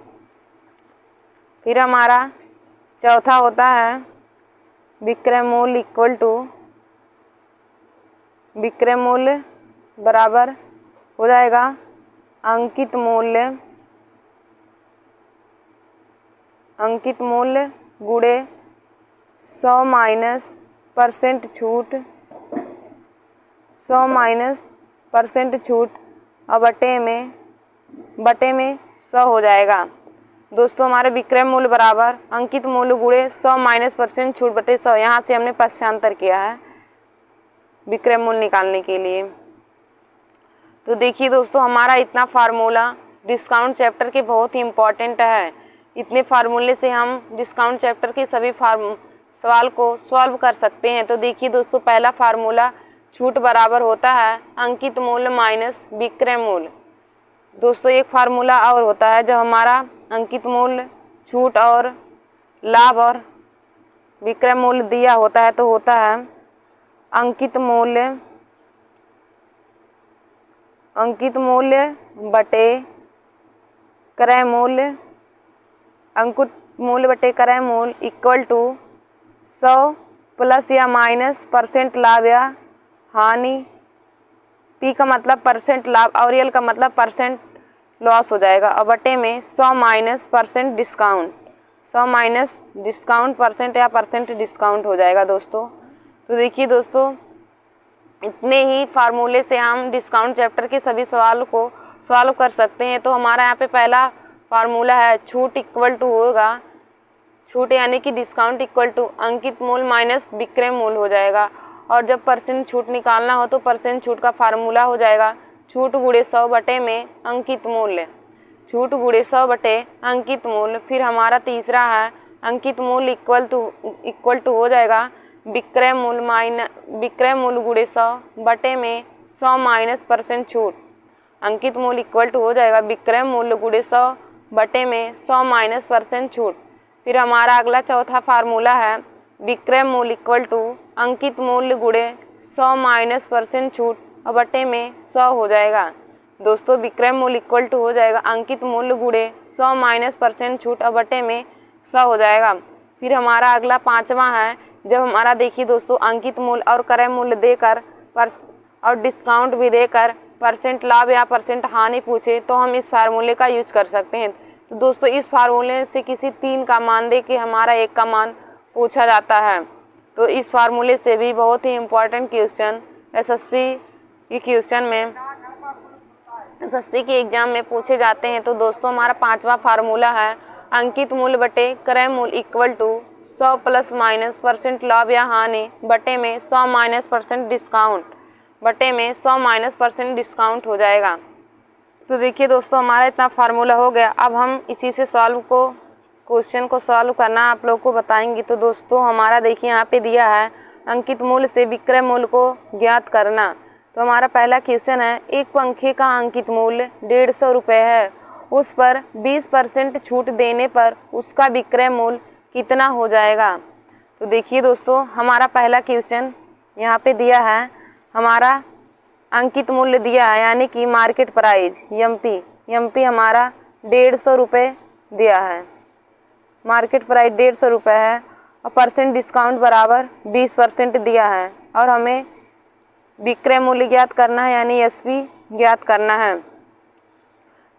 फिर हमारा चौथा होता है विक्रय मूल्य इक्वल टू विक्रय मूल्य बराबर हो जाएगा अंकित मूल्य गुणे 100 माइनस परसेंट छूट, 100 माइनस परसेंट छूट और बटे में 100 हो जाएगा। दोस्तों हमारे विक्रय मूल्य बराबर अंकित मूल्य गुणे 100 माइनस परसेंट छूट बटे 100, यहाँ से हमने पश्चांतर किया है विक्रय मूल्य निकालने के लिए। तो देखिए दोस्तों हमारा इतना फार्मूला डिस्काउंट चैप्टर के बहुत ही इम्पोर्टेंट है। इतने फार्मूले से हम डिस्काउंट चैप्टर के सभी सवाल को सॉल्व कर सकते हैं। तो देखिए दोस्तों पहला फार्मूला छूट बराबर होता है अंकित मूल्य माइनस विक्रय मूल्य। दोस्तों एक फार्मूला और होता है, जब हमारा अंकित मूल्य छूट और लाभ और विक्रय मूल्य दिया होता है तो होता है अंकित मूल्य बटे क्रय मूल्य, अंकित मूल्य बटे क्रय मूल्य इक्वल टू 100 प्लस या माइनस परसेंट लाभ या हानि। पी का मतलब परसेंट लाभ और एल का मतलब परसेंट लॉस हो जाएगा, और बटे में 100 minus percent discount, 100 minus discount percent या परसेंट डिस्काउंट हो जाएगा दोस्तों। तो देखिए दोस्तों, इतने ही फार्मूले से हम डिस्काउंट चैप्टर के सभी सवाल को सॉल्व कर सकते हैं। तो हमारा यहाँ पे पहला फार्मूला है छूट इक्वल टू होगा, छूट यानी कि डिस्काउंट इक्वल टू अंकित मूल्य माइनस विक्रय मूल्य हो जाएगा। और जब परसेंट छूट निकालना हो तो परसेंट छूट का फार्मूला हो जाएगा छूट गुणे 100 बटे में अंकित मूल्य, छूट गुणे 100 बटे अंकित मूल्य। फिर हमारा तीसरा है अंकित मूल्य इक्वल टू हो जाएगा विक्रय मूल्य गुणे 100 बटे में 100 माइनस परसेंट छूट। अंकित मूल्य इक्वल टू हो जाएगा विक्रय मूल्य गुणे 100 बटे में 100 माइनस परसेंट छूट। फिर हमारा अगला चौथा फार्मूला है विक्रय मूल्य इक्वल टू अंकित मूल्य गुणे 100 माइनस परसेंट छूट और बटे में 100 हो जाएगा। दोस्तों विक्रय मूल्य इक्वल टू हो जाएगा अंकित मूल्य गुणे 100 माइनस परसेंट छूट और बटे में 100 हो जाएगा। फिर हमारा अगला पांचवा है, जब हमारा देखिए दोस्तों अंकित मूल्य और क्रय मूल्य देकर और डिस्काउंट भी देकर परसेंट लाभ या परसेंट हानि पूछे तो हम इस फार्मूले का यूज कर सकते हैं। तो दोस्तों इस फार्मूले से किसी 3 का मान दे के हमारा 1 का मान पूछा जाता है। तो इस फार्मूले से भी बहुत ही इम्पोर्टेंट क्वेश्चन एसएससी के एग्जाम में पूछे जाते हैं। तो दोस्तों हमारा पांचवा फार्मूला है अंकित मूल्य बटे क्रय मूल्य equal to 100 plus minus percent लाभ या हानि बटे में 100 माइनस परसेंट डिस्काउंट, बटे में 100 माइनस परसेंट डिस्काउंट हो जाएगा। तो देखिए दोस्तों हमारा इतना फार्मूला हो गया। अब हम इसी से क्वेश्चन को सॉल्व करना आप लोग को बताएंगे। तो दोस्तों हमारा देखिए यहाँ पे दिया है अंकित मूल्य से विक्रय मूल्य को ज्ञात करना। तो हमारा पहला क्वेश्चन है एक पंखे का अंकित मूल्य 150 रुपये है, उस पर 20% छूट देने पर उसका विक्रय मूल्य कितना हो जाएगा। तो देखिए दोस्तों हमारा पहला क्वेश्चन यहाँ पे दिया है, हमारा अंकित मूल्य दिया है यानी कि मार्केट प्राइस एमपी हमारा 150 रुपये दिया है, मार्केट प्राइस 150 रुपये है और परसेंट डिस्काउंट बराबर 20% दिया है और हमें विक्रय मूल्य ज्ञात करना है यानी एसपी ज्ञात करना है।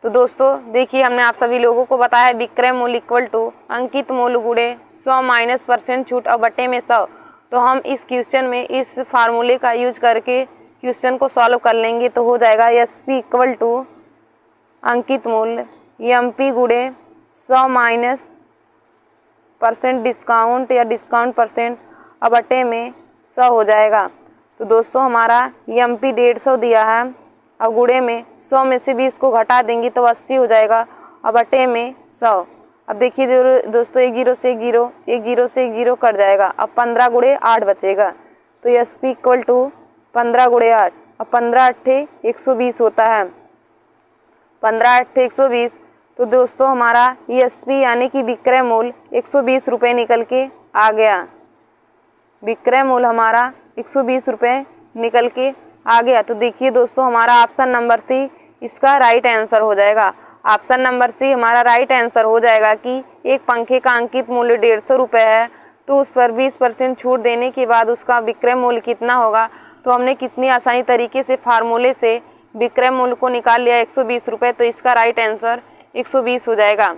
तो दोस्तों देखिए हमने आप सभी लोगों को बताया विक्रय मूल्य इक्वल टू अंकित मूल्य गुणे 100 माइनस परसेंट छूट और बटे में 100। तो हम इस क्वेश्चन में इस फार्मूले का यूज करके क्वेश्चन को सॉल्व कर लेंगे। तो हो जाएगा एसपी इक्वल टू अंकित मूल्य एमपी गुणे 100 माइनस परसेंट डिस्काउंट या डिस्काउंट परसेंट और बटे में 100 हो जाएगा। तो दोस्तों हमारा एमपी 150 दिया है और गुणे में 100 में से 20 को घटा देंगे तो 80 हो जाएगा और बटे में 100। अब देखिए दोस्तों एक जीरो से एक जीरो कट जाएगा, अब 15 गुणे 8 बचेगा। तो एसपी इक्वल टू 15 गुणे 8 और 15 अट्ठे 120 होता है, 15 अट्ठे 120। तो दोस्तों हमारा एसपी यानी कि विक्रय मूल्य 120 रुपये निकल के आ गया, विक्रय मूल्य हमारा 120 रुपये निकल के आ गया। तो देखिए दोस्तों हमारा ऑप्शन नंबर सी इसका राइट आंसर हो जाएगा। ऑप्शन नंबर सी हमारा राइट आंसर हो जाएगा कि एक पंखे का अंकित मूल्य 150 रुपये है तो उस पर 20% छूट देने के बाद उसका विक्रय मूल्य कितना होगा। तो हमने कितनी आसानी तरीके से फार्मूले से विक्रय मूल्य को निकाल लिया 120 रुपये, तो इसका राइट आंसर 120 हो जाएगा।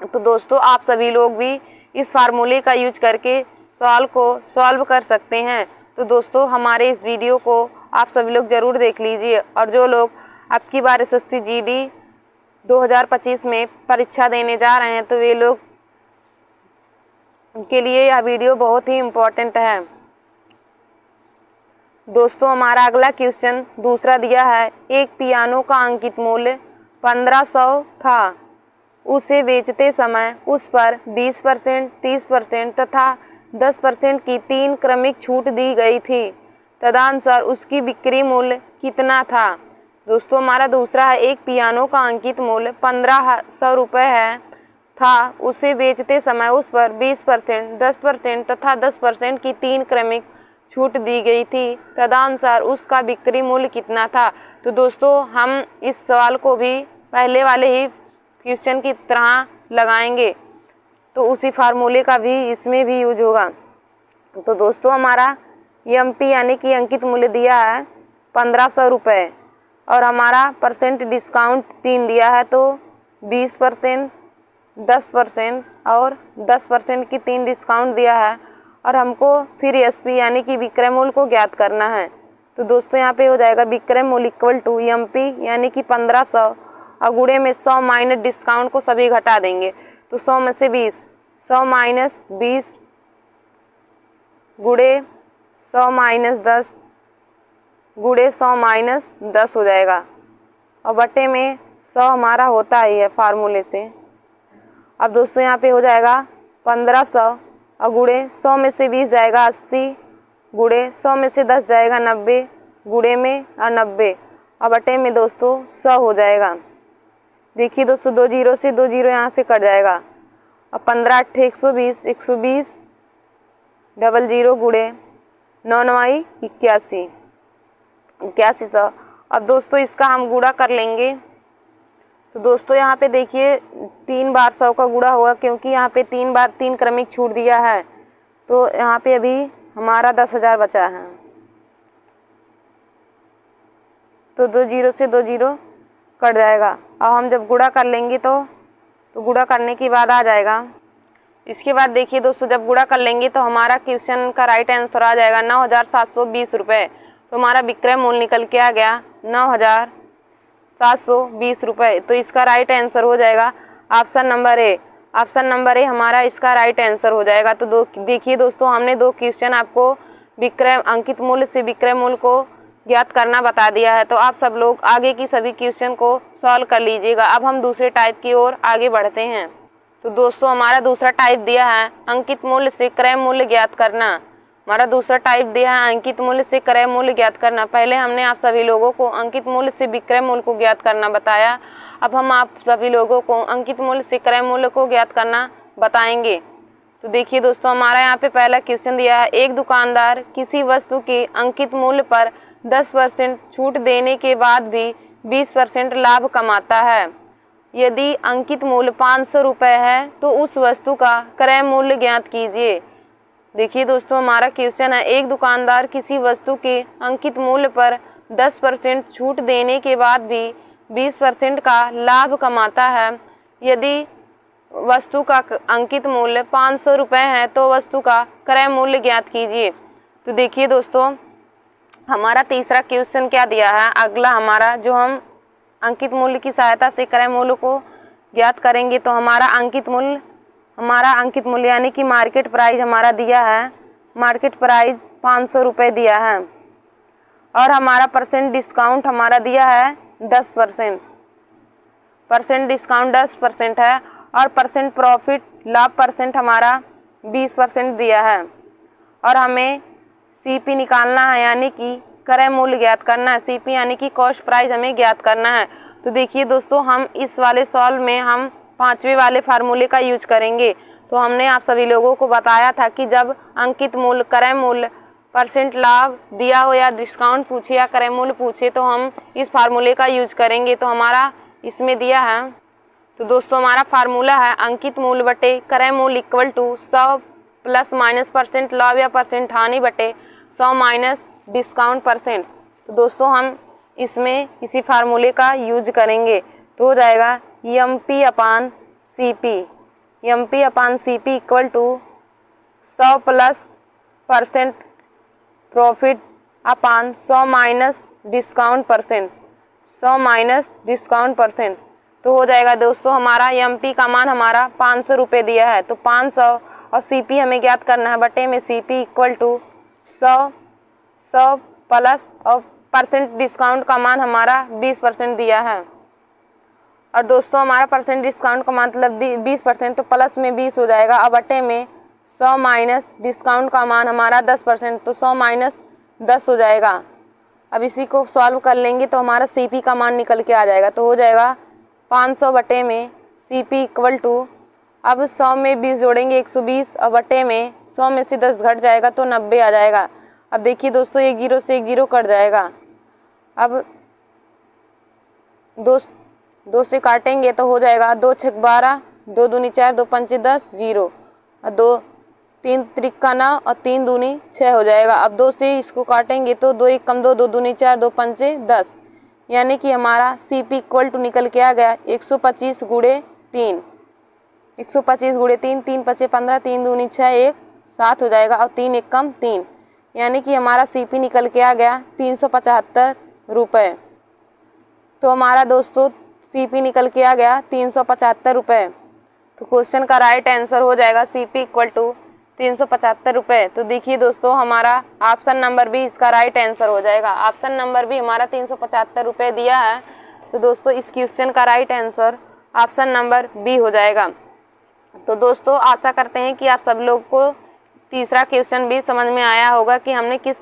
तो दोस्तों आप सभी लोग भी इस फार्मूले का यूज करके सवाल को सॉल्व कर सकते हैं। तो दोस्तों हमारे इस वीडियो को आप सभी लोग ज़रूर देख लीजिए और जो लोग अब की बार एसएससी जीडी 2025 में परीक्षा देने जा रहे हैं तो वे लोग के लिए यह वीडियो बहुत ही इम्पोर्टेंट है। दोस्तों हमारा अगला क्वेश्चन दूसरा दिया है, एक पियानो का अंकित मूल्य 1500 था, उसे बेचते समय उस पर 20%, 30% तथा 10% की 3 क्रमिक छूट दी गई थी, तदनुसार उसकी बिक्री मूल्य कितना था। दोस्तों हमारा दूसरा है, एक पियानो का अंकित मूल्य 1500 रुपये है था, उसे बेचते समय उस पर 20%, 10% तथा 10% की 3 क्रमिक छूट दी गई थी तदनुसार उसका बिक्री मूल्य कितना था। तो दोस्तों हम इस सवाल को भी पहले वाले ही क्वेश्चन की तरह लगाएंगे, तो उसी फार्मूले का भी इसमें भी यूज होगा। तो दोस्तों हमारा एमपी यानी कि अंकित मूल्य दिया है 1500 रुपये और हमारा परसेंट डिस्काउंट 3 दिया है, तो 20%, 10% और 10% की 3 डिस्काउंट दिया है और हमको फिर एसपी यानी कि विक्रय मूल्य को ज्ञात करना है। तो दोस्तों यहाँ पे हो जाएगा विक्रय मूल्य इक्वल टू एमपी यानी कि 1500 और गुणे में 100 माइनस डिस्काउंट को सभी घटा देंगे, तो 100 में से 20, 100 माइनस 20 गुणे 100 माइनस 10 गुणे 100 माइनस 10 हो जाएगा और बटे में 100 हमारा होता ही है फार्मूले से। अब दोस्तों यहाँ पे हो जाएगा 1500 और गुणे 100 में से 20 जाएगा 80 गुणे 100 में से 10 जाएगा 90 गुणे में 90 और बटे में दोस्तों 100 हो जाएगा। देखिए दोस्तों 2 जीरो से 2 जीरो यहाँ से कट जाएगा और 15 8 120, 120 डबल जीरो गुणे 9 9 81, 8100। अब दोस्तों इसका हम गुणा कर लेंगे, तो दोस्तों यहाँ पे देखिए 3 बार 100 का गुणा होगा क्योंकि यहाँ पे 3 बार 3 क्रमिक छूट दिया है, तो यहाँ पे अभी हमारा 10,000 बचा है। तो 2 जीरो से 2 जीरो कट जाएगा और हम जब गुणा कर लेंगे तो गुणा करने के बाद आ जाएगा। इसके बाद देखिए दोस्तों जब गुणा कर लेंगे तो हमारा क्वेश्चन का राइट आंसर आ जाएगा 9,720 रुपये। तो हमारा विक्रय मूल्य निकल के आ गया 9,720 रुपये। तो इसका राइट आंसर हो जाएगा option number A. Option number A हमारा इसका राइट आंसर हो जाएगा। तो देखिए दोस्तों हमने 2 क्वेश्चन आपको विक्रय अंकित मूल्य से विक्रय मूल्य को ज्ञात करना बता दिया है। तो आप सब लोग आगे की सभी क्वेश्चन को सॉल्व कर लीजिएगा। अब हम दूसरे टाइप की ओर आगे बढ़ते हैं। तो दोस्तों हमारा दूसरा टाइप दिया है अंकित मूल्य से क्रय मूल्य ज्ञात करना। हमारा दूसरा टाइप दिया है अंकित मूल्य से क्रय मूल्य ज्ञात करना। पहले हमने आप सभी लोगों को अंकित मूल्य से विक्रय मूल्य को ज्ञात करना बताया, अब हम आप सभी लोगों को अंकित मूल्य से क्रय मूल्य को ज्ञात करना बताएंगे। तो देखिए दोस्तों हमारा यहाँ पे पहला क्वेश्चन दिया है, एक दुकानदार किसी वस्तु के अंकित मूल्य पर 10% छूट देने के बाद भी 20% लाभ कमाता है। यदि अंकित मूल्य 500 रुपये है तो उस वस्तु का क्रय मूल्य ज्ञात कीजिए। देखिए दोस्तों हमारा क्वेश्चन है, एक दुकानदार किसी वस्तु के अंकित मूल्य पर 10% छूट देने के बाद भी 20% का लाभ कमाता है। यदि वस्तु का अंकित मूल्य 500 रुपये है तो वस्तु का क्रय मूल्य ज्ञात कीजिए। तो देखिए दोस्तों हमारा तीसरा क्वेश्चन क्या दिया है, अगला हमारा जो हम अंकित मूल्य की सहायता से क्रय मूल्य को ज्ञात करेंगे। तो हमारा अंकित मूल्य यानी कि मार्केट प्राइस हमारा दिया है, मार्केट प्राइस 500 रुपये दिया है और हमारा परसेंट डिस्काउंट हमारा दिया है 10%। परसेंट डिस्काउंट 10% है और परसेंट प्रॉफिट लाभ परसेंट हमारा 20% दिया है और हमें सीपी निकालना है यानी कि क्रय मूल्य ज्ञात करना है। सीपी यानी कि कॉस्ट प्राइस हमें ज्ञात करना है। तो देखिए दोस्तों हम इस वाले सॉल्व में हम 5वें वाले फार्मूले का यूज करेंगे। तो हमने आप सभी लोगों को बताया था कि जब अंकित मूल्य क्रय मूल्य परसेंट लाभ दिया हो या डिस्काउंट पूछे या क्रय मूल्य पूछे तो हम इस फार्मूले का यूज करेंगे। तो हमारा इसमें दिया है, तो दोस्तों हमारा फार्मूला है अंकित मूल्य बटे क्रय मूल्य equal to 100 plus minus percent लाभ या परसेंट हानि बटे 100 माइनस डिस्काउंट परसेंट। तो दोस्तों हम इसमें इसी फार्मूले का यूज करेंगे। तो हो जाएगा MP upon CP, MP upon CP equal to 100 plus percent profit upon 100 minus discount percent, 100 minus discount percent. तो हो जाएगा दोस्तों हमारा एमपी का मान हमारा 500 रुपये दिया है, तो 500 और सीपी हमें ज्ञात करना है बटे में सीपी इक्वल टू 100 प्लस और परसेंट डिस्काउंट का मान हमारा 20% दिया है। और दोस्तों हमारा परसेंट डिस्काउंट का मतलब 20%, तो प्लस में 20 हो जाएगा और बटे में 100 माइनस डिस्काउंट का मान हमारा 10%, तो 100 माइनस 10 हो जाएगा। अब इसी को सॉल्व कर लेंगे तो हमारा सीपी का मान निकल के आ जाएगा। तो हो जाएगा 500 बटे में सीपी इक्वल टू, अब 100 में 20 जोड़ेंगे 120 और बटे में 100 में से 10 घट जाएगा तो 90 आ जाएगा। अब देखिए दोस्तों, एक जीरो से एक जीरो कट जाएगा। अब दो से काटेंगे तो हो जाएगा 2 छक 12, 2 दूनी 4, 2 पंचे 10, जीरो। और 2 3 त्रिका 9 और 3 दूनी 6 हो जाएगा। अब 2 से इसको काटेंगे तो 2 1 कम 2, 2 दूनी 4, 2 पंचे 10, यानी कि हमारा CP इक्वल टू निकल के आ गया 125 गुणे 3। 125 गुणे 3, 3 पचे 15, 3 दूनी 6, 1 7 हो जाएगा। और 3 1 कम 3, यानी कि हमारा CP निकल के आ गया 375 रुपये। तो हमारा दोस्तों CP निकल के आ गया 375 रुपये। तो क्वेश्चन का राइट आंसर हो जाएगा CP इक्वल टू 375 रुपये। तो देखिए दोस्तों, हमारा ऑप्शन नंबर बी इसका राइट आंसर हो जाएगा। ऑप्शन नंबर बी हमारा 375 रुपये दिया है। तो दोस्तों इस क्वेश्चन का right answer option number B हो जाएगा। तो दोस्तों आशा करते हैं कि आप सब लोग को तीसरा क्वेश्चन भी समझ में आया होगा कि हमने किस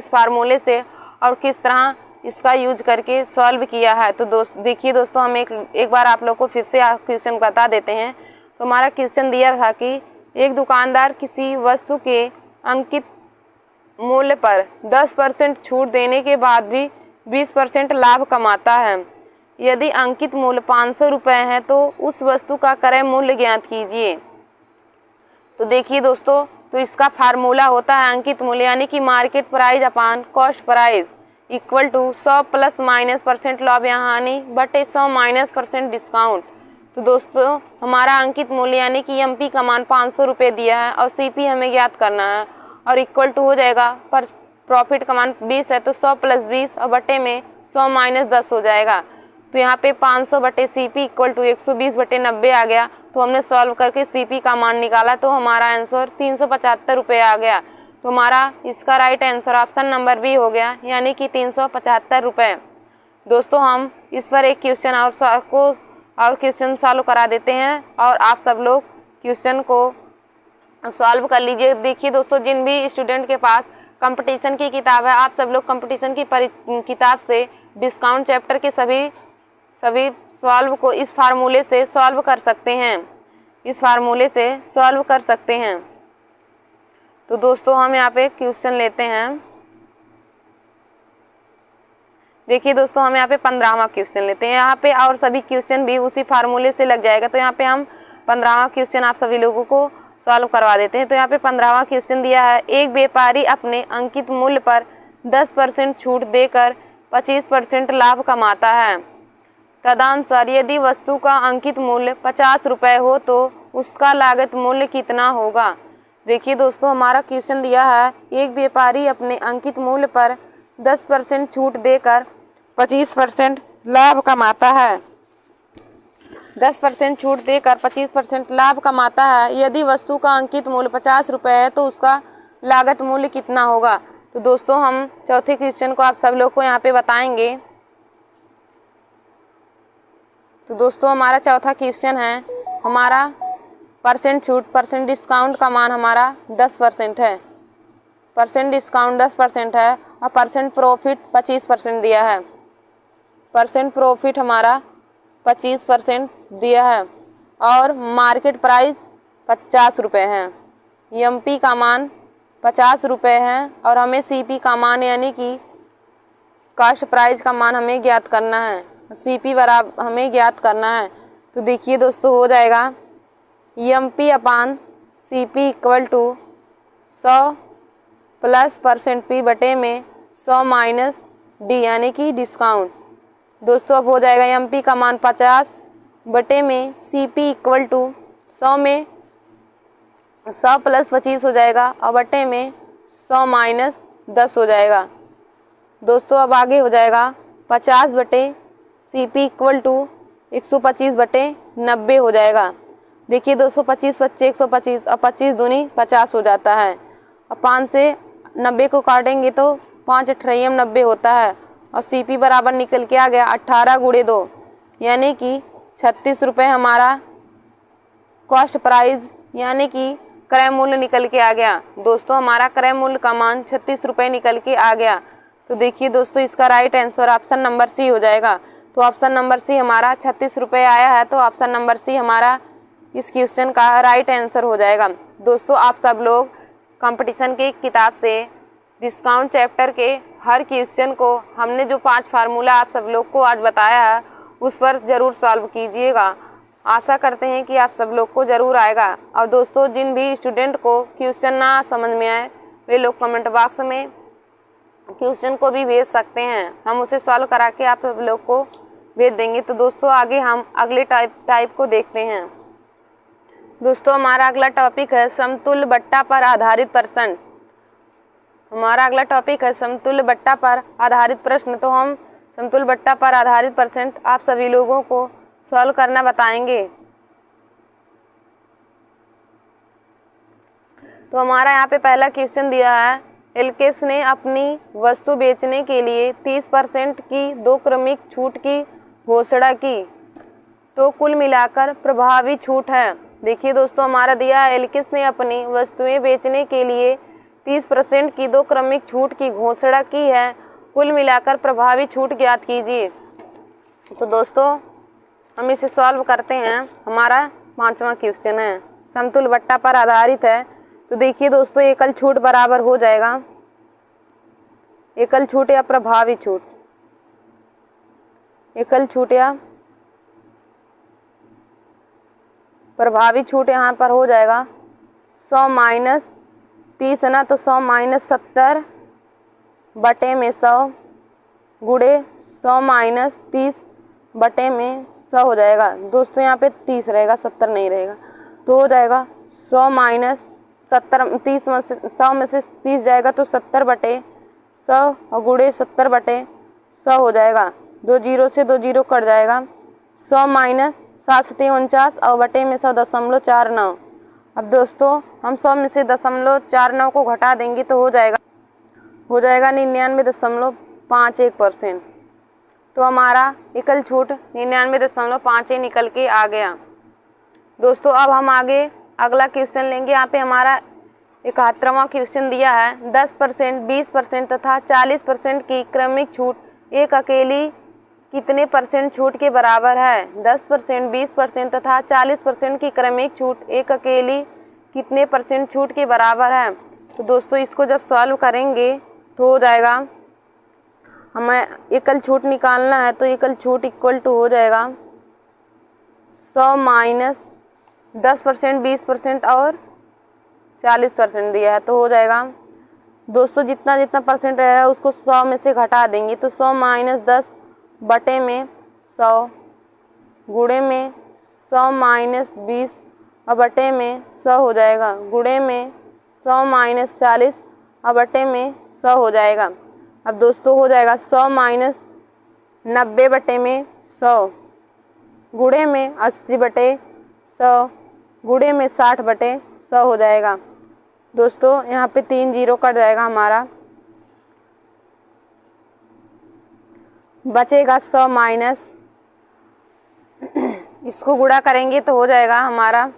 फार्मूले से और किस तरह इसका यूज करके सॉल्व किया है। तो देखिए दोस्तों, हम एक बार आप लोग को फिर से क्वेश्चन बता देते हैं। तो हमारा क्वेश्चन दिया था कि एक दुकानदार किसी वस्तु के अंकित मूल्य पर 10% छूट देने के बाद भी 20% लाभ कमाता है। यदि अंकित मूल्य 500 रुपये है तो उस वस्तु का क्रय मूल्य ज्ञात कीजिए। तो देखिए दोस्तों, तो इसका फार्मूला होता है अंकित मूल्य यानी कि market price upon cost price equal to 100 plus minus % लाभ या हानि बटे 100 माइनस % डिस्काउंट। तो दोस्तों हमारा अंकित मूल्य यानी कि MP का मान 500 रुपये दिया है और CP हमें ज्ञात करना है और इक्वल टू हो जाएगा, पर प्रॉफिट का मान 20 है तो 100 प्लस 20 और बटे में 100 माइनस 10 हो जाएगा। तो यहाँ पे 500 बटे CP इक्वल टू 120 बटे 90 आ गया। तो हमने सॉल्व करके CP का मान निकाला तो हमारा आंसर 375 रुपये आ गया। तो हमारा इसका right answer option number B हो गया, यानी कि 375 रुपये। दोस्तों हम इस पर एक क्वेश्चन और क्वेश्चन सॉल्व करा देते हैं और आप सब लोग क्वेश्चन को सॉल्व कर लीजिए। देखिए दोस्तों, जिन भी स्टूडेंट के पास कंपटीशन की किताब है, आप सब लोग कंपटीशन की किताब से डिस्काउंट चैप्टर के सभी सॉल्व को इस फार्मूले से सॉल्व कर सकते हैं। इस फार्मूले से सॉल्व कर सकते हैं। तो दोस्तों हम यहाँ पे क्वेश्चन लेते हैं। देखिए दोस्तों, हम यहाँ पे 15वां क्वेश्चन लेते हैं। यहाँ पे और सभी क्वेश्चन भी उसी फार्मूले से लग जाएगा। तो यहाँ पे हम 15वां क्वेश्चन आप सभी लोगों को सॉल्व करवा देते हैं। तो यहाँ पे 15वां क्वेश्चन दिया है, एक व्यापारी अपने अंकित मूल्य पर 10% छूट देकर 25% लाभ कमाता है। तदनुसार यदि वस्तु का अंकित मूल्य 50 रुपये हो तो उसका लागत मूल्य कितना होगा। देखिए दोस्तों, हमारा क्वेश्चन दिया है, एक व्यापारी अपने अंकित मूल्य पर 10% छूट देकर 25% लाभ कमाता है। 10% छूट देकर 25% लाभ कमाता है। यदि वस्तु का अंकित मूल्य 50 रुपये है तो उसका लागत मूल्य कितना होगा। तो दोस्तों हम चौथे क्वेश्चन को आप सब लोग को यहाँ पे बताएंगे। तो दोस्तों हमारा चौथा क्वेश्चन है, हमारा परसेंट छूट परसेंट डिस्काउंट का मान हमारा 10% है। परसेंट डिस्काउंट 10% है और परसेंट प्रॉफिट 25% दिया है। परसेंट प्रॉफिट हमारा 25% दिया है और मार्केट प्राइस 50 रुपये है। MP का मान 50 रुपये है और हमें CP का मान यानी कि कॉस्ट प्राइस का मान हमें ज्ञात करना है। CP बराबर हमें ज्ञात करना है। तो देखिए दोस्तों, हो जाएगा MP upon CP equal to 100 plus %P बटे में 100 माइनस D यानी कि डिस्काउंट। दोस्तों अब हो जाएगा MP का मान 50 बटे में CP इक्वल टू 100 में 100 प्लस 25 हो जाएगा और बटे में 100 माइनस 10 हो जाएगा। दोस्तों अब आगे हो जाएगा 50 बटे CP इक्वल टू 125 बटे 90 हो जाएगा। देखिए दोस्तों, 25 बच्चे 125 और 25 दूनी 50 हो जाता है और 5 से 90 को काटेंगे तो 5 अट्ठाईम 90 होता है और CP बराबर निकल के आ गया 18 गुणे 2 यानी कि 36 रुपये हमारा कॉस्ट प्राइस यानी कि क्रय मूल्य निकल के आ गया। दोस्तों हमारा क्रय मूल्य का मान 36 रुपये निकल के आ गया। तो देखिए दोस्तों, इसका right answer option number C हो जाएगा। तो ऑप्शन नंबर सी हमारा 36 रुपये आया है। तो ऑप्शन नंबर सी हमारा इस क्वेश्चन का राइट आंसर हो जाएगा। दोस्तों आप सब लोग कंपटीशन की किताब से डिस्काउंट चैप्टर के हर क्वेश्चन को हमने जो 5 फार्मूला आप सब लोग को आज बताया है उस पर ज़रूर सॉल्व कीजिएगा। आशा करते हैं कि आप सब लोग को ज़रूर आएगा। और दोस्तों, जिन भी स्टूडेंट को क्वेश्चन ना समझ में आए वे लोग कमेंट बॉक्स में क्वेश्चन को भी भेज सकते हैं, हम उसे सॉल्व करा के आप सब लोग को भेज देंगे। तो दोस्तों, आगे हम अगले टाइप को देखते हैं। दोस्तों, हमारा अगला टॉपिक है समतुल्य बट्टा पर आधारित प्रश्न। हमारा अगला टॉपिक है समतुल्य बट्टा पर आधारित प्रश्न। तो हम समतुल्य बट्टा पर आधारित प्रश्न आप सभी लोगों को सॉल्व करना बताएंगे। तो हमारा यहाँ पे पहला क्वेश्चन दिया है, एलकेस ने अपनी वस्तु बेचने के लिए 30% की 2 क्रमिक छूट की घोषणा की, तो कुल मिलाकर प्रभावी छूट है। देखिए दोस्तों, हमारा दिया है एलकेस ने अपनी वस्तुएं बेचने के लिए 30% की 2 क्रमिक छूट की घोषणा की है, कुल मिलाकर प्रभावी छूट ज्ञात कीजिए। तो दोस्तों, हम इसे सॉल्व करते हैं। हमारा 5वां क्वेश्चन है, समतुल्य बट्टा पर आधारित है। तो देखिए दोस्तों, एकल छूट बराबर हो जाएगा एकल छूट या प्रभावी छूट। एकल छूट या प्रभावी छूट यहाँ पर हो जाएगा 100 माइनस 30 है ना, तो 100 माइनस 70 बटे में 100 गुड़े 100 माइनस 30 बटे में 100 हो जाएगा। दोस्तों, यहाँ पे 30 रहेगा, 70 नहीं रहेगा, तो हो जाएगा 100 माइनस 70 30 में से 100 में से 30 जाएगा तो 70 बटे 100 और गुड़े 70 बटे 100 हो जाएगा। 2 जीरो से 2 जीरो कट जाएगा। 100 माइनस 7 सते 49 और बटे में 100.49। अब दोस्तों, हम 100 में से 0.49 को घटा देंगे तो हो जाएगा 99.51%। तो हमारा एकल छूट 99.51 निकल के आ गया। दोस्तों, अब हम आगे अगला क्वेश्चन लेंगे। यहाँ पे हमारा 71वां क्वेश्चन दिया है, 10%, 20% तथा 40% की क्रमिक छूट एक अकेली कितने परसेंट छूट के बराबर है? 10%, 20% तथा 40% की क्रमिक छूट एक अकेली कितने परसेंट छूट के बराबर है? तो दोस्तों, इसको जब सॉल्व करेंगे तो हो जाएगा, हमें एकल छूट निकालना है तो एकल छूट इक्वल टू हो जाएगा 100 माइनस 10%, 20% और 40% दिया है, तो हो जाएगा दोस्तों, जितना जितना परसेंट है उसको 100 में से घटा देंगे तो 100 माइनस 10 बटे में 100 गुणे में 100 माइनस 20 और बटे में 100 हो जाएगा, गुणे में 100 माइनस 40 और बटे में 100 हो जाएगा। अब दोस्तों, हो जाएगा 100 माइनस 90 बटे में 100 गुणे में 80 बटे 100 गुणे में 60 बटे 100 हो जाएगा। दोस्तों, यहाँ पे 3 जीरो कट जाएगा, हमारा बचेगा 100 माइनस, इसको गुणा करेंगे तो हो जाएगा हमारा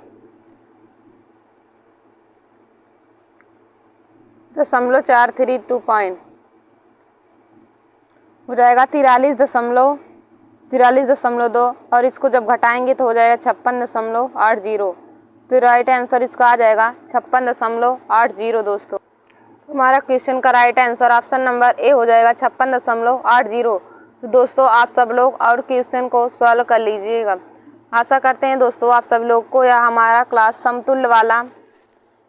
0.432 पॉइंट हो जाएगा 43.2 और इसको जब घटाएंगे तो हो जाएगा 56.80। तो राइट आंसर इसका आ जाएगा 56.80 दोस्तों। हमारा क्वेश्चन का right answer option number A हो जाएगा 56.80। तो दोस्तों, आप सब लोग और क्वेश्चन को सॉल्व कर लीजिएगा। आशा करते हैं दोस्तों आप सब लोग को यह हमारा क्लास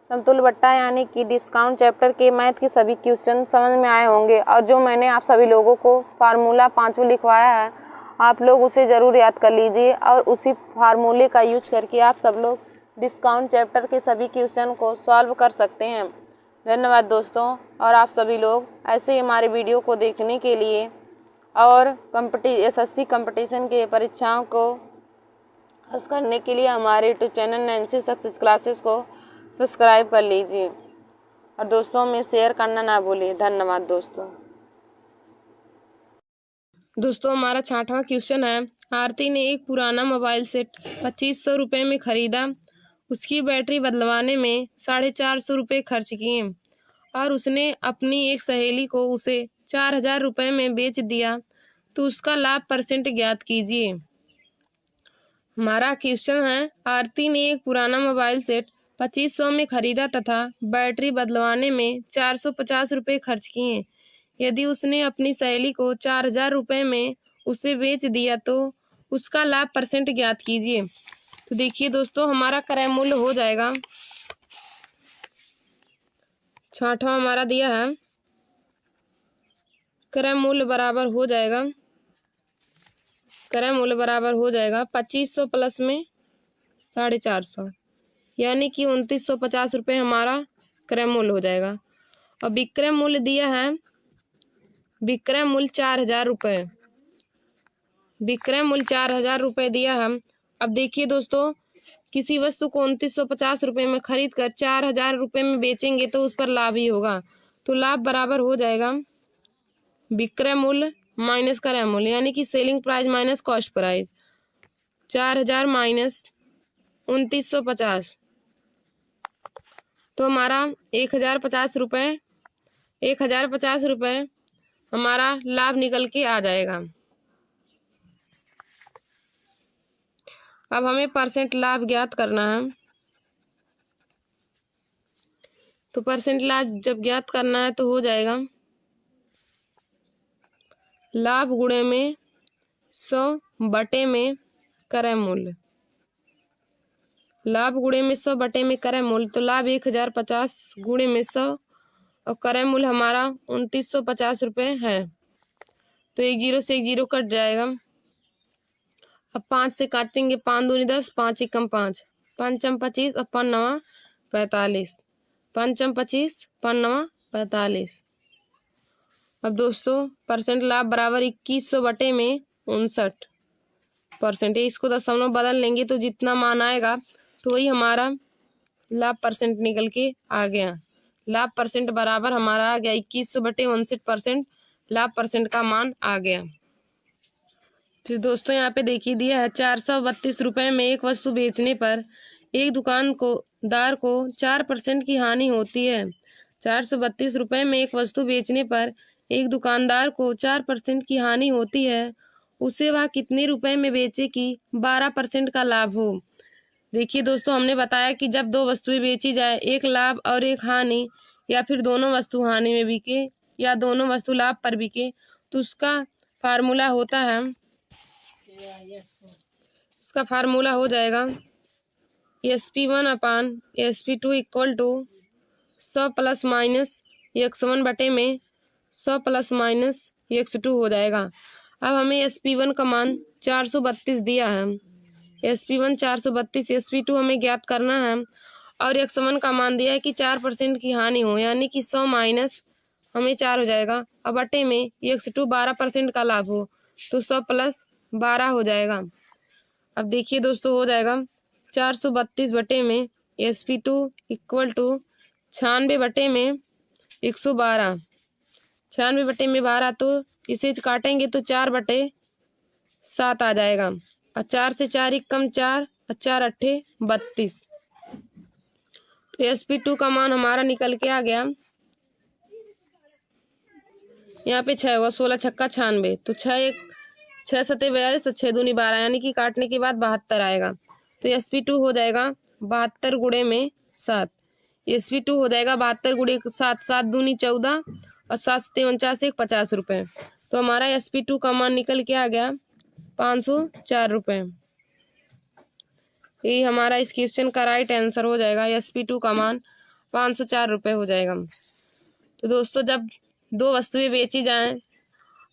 समतुल्य बट्टा यानी कि डिस्काउंट चैप्टर के मैथ के सभी क्वेश्चन समझ में आए होंगे। और जो मैंने आप सभी लोगों को फार्मूला 5 लिखवाया है, आप लोग उसे ज़रूर याद कर लीजिए और उसी फार्मूले का यूज करके आप सब लोग डिस्काउंट चैप्टर के सभी क्वेश्चन को सॉल्व कर सकते हैं। धन्यवाद दोस्तों। और आप सभी लोग ऐसे ही हमारे वीडियो को देखने के लिए और SSC कंपटीशन के परीक्षाओं को पास करने के लिए हमारे YouTube channel Nancy success classes को सब्सक्राइब कर लीजिए और दोस्तों में शेयर करना ना भूलिए। धन्यवाद दोस्तों। हमारा 6वां क्वेश्चन है, आरती ने एक पुराना मोबाइल सेट 2500 रुपये में खरीदा, उसकी बैटरी बदलवाने में 450 रुपये खर्च किए और उसने अपनी एक सहेली को उसे 4000 रुपये में बेच दिया, तो उसका लाभ परसेंट ज्ञात कीजिए। हमारा क्वेश्चन है, आरती ने एक पुराना मोबाइल सेट 2500 में खरीदा तथा बैटरी बदलवाने में 450 रुपये खर्च किए। यदि उसने अपनी सहेली को 4000 रुपये में उसे बेच दिया तो उसका लाभ परसेंट ज्ञात कीजिए। तो देखिए दोस्तों, हमारा क्रय मूल्य हो जाएगा, छठवां हमारा दिया है क्रय मूल्य बराबर हो जाएगा, क्रय मूल्य बराबर हो जाएगा 2500 प्लस में 450, यानी कि 2950 रुपये हमारा क्रय मूल्य हो जाएगा। और विक्रय मूल्य दिया है, विक्रय मूल्य 4000 रुपये, विक्रय मूल्य 4000 रुपये दिया है। अब देखिए दोस्तों, किसी वस्तु को 2950 रुपये में खरीद कर 4000 रुपये में बेचेंगे तो उस पर लाभ ही होगा। तो लाभ बराबर हो जाएगा विक्रय मूल्य माइनस क्रय मूल्य, यानी कि selling price minus cost price. 4000 minus 2950, तो हमारा 1050 रुपये, 1050 रुपये हमारा लाभ निकल के आ जाएगा। अब हमें परसेंट लाभ ज्ञात करना है। तो परसेंट लाभ जब ज्ञात करना है तो हो जाएगा लाभ गुणे में 100 बटे में क्रय मूल्य, लाभ गुणे में 100 बटे में क्रय मूल्य। तो लाभ 1050 गुणे में 100 और क्रय मूल्य हमारा 2950 रुपये है। तो एक जीरो से एक जीरो कट जाएगा। अब 5 से काटेंगे, 5 दूनी 10, 5 एकम 5, 5 25 और 5 नवा 45, 5 25, 5 नवा 45। अब दोस्तों परसेंट लाभ बराबर 2100 बटे में 59%। इसको दशमलव बदल लेंगे तो जितना मान आएगा तो वही हमारा लाभ परसेंट निकल के आ गया। लाभ परसेंट बराबर हमारा आ गया 2100 बटे 59%, लाभ परसेंट का मान आ गया। तो दोस्तों यहाँ पे देखिए दिया है 432 रुपये में एक वस्तु बेचने पर एक दुकानदार को 4% की हानि होती है। 432 रुपये में एक वस्तु बेचने पर एक दुकानदार को 4% की हानि होती है, उसे वह कितने रुपए में बेचे कि 12% का लाभ हो। देखिए दोस्तों, हमने बताया कि जब दो वस्तुएं बेची जाए, एक लाभ और एक हानि, या फिर दोनों वस्तु हानि में बिके या दोनों वस्तु लाभ पर बिके, तो उसका फार्मूला होता है, उसका फार्मूला हो जाएगा SP1 upon SP2 equal to 100 plus minus x1 बटे में 100 प्लस माइनस x2 हो जाएगा। अब हमें SP1 का मान 432 दिया है, SP1 432, SP2 हमें ज्ञात करना है, और x1 का मान दिया है कि 4% की हानि हो, यानी कि 100 माइनस हमें 4 हो जाएगा। अब बटे में x2 12% का लाभ हो, तो 100 प्लस 12 हो जाएगा। अब देखिए दोस्तों, हो जाएगा 432 बटे में SP2 इक्वल टू 96 बटे में 112, 96 बटे में 12, तो इसे काटेंगे तो 4/7 आ जाएगा। और 4 से 4 कम 4 और 4 अट्ठे 32। तो SP2 का मान हमारा निकल के आ गया, यहाँ पे 6 होगा, 16 छक्का 96, तो 6 सते 42 और 6 दूनी 12, यानी कि काटने के बाद 72 आएगा। तो SP2 हो जाएगा 72 गुणे में 7, SP2 हो जाएगा 72 गुणे 7, 7 दूनी 14 और 7 सते 49, 50 रुपये। तो हमारा SP2 का मान निकल के आ गया 504 रुपये। ये हमारा इस क्वेश्चन का राइट आंसर हो जाएगा, SP2 का मान 504 रुपये हो जाएगा। तो दोस्तों, जब दो वस्तुएं बेची जाएं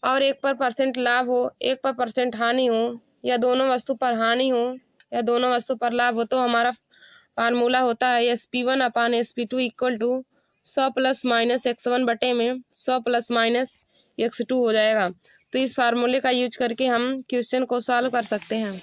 और एक पर परसेंट लाभ हो, एक पर परसेंट हानि हो, या दोनों वस्तु पर हानि हो या दोनों वस्तु पर लाभ हो, तो हमारा फार्मूला होता है SP1 upon SP2 equal to 100 plus minus x1 बटे में 100 प्लस माइनस x2 हो जाएगा। तो इस फार्मूले का यूज करके हम क्वेश्चन को सॉल्व कर सकते हैं।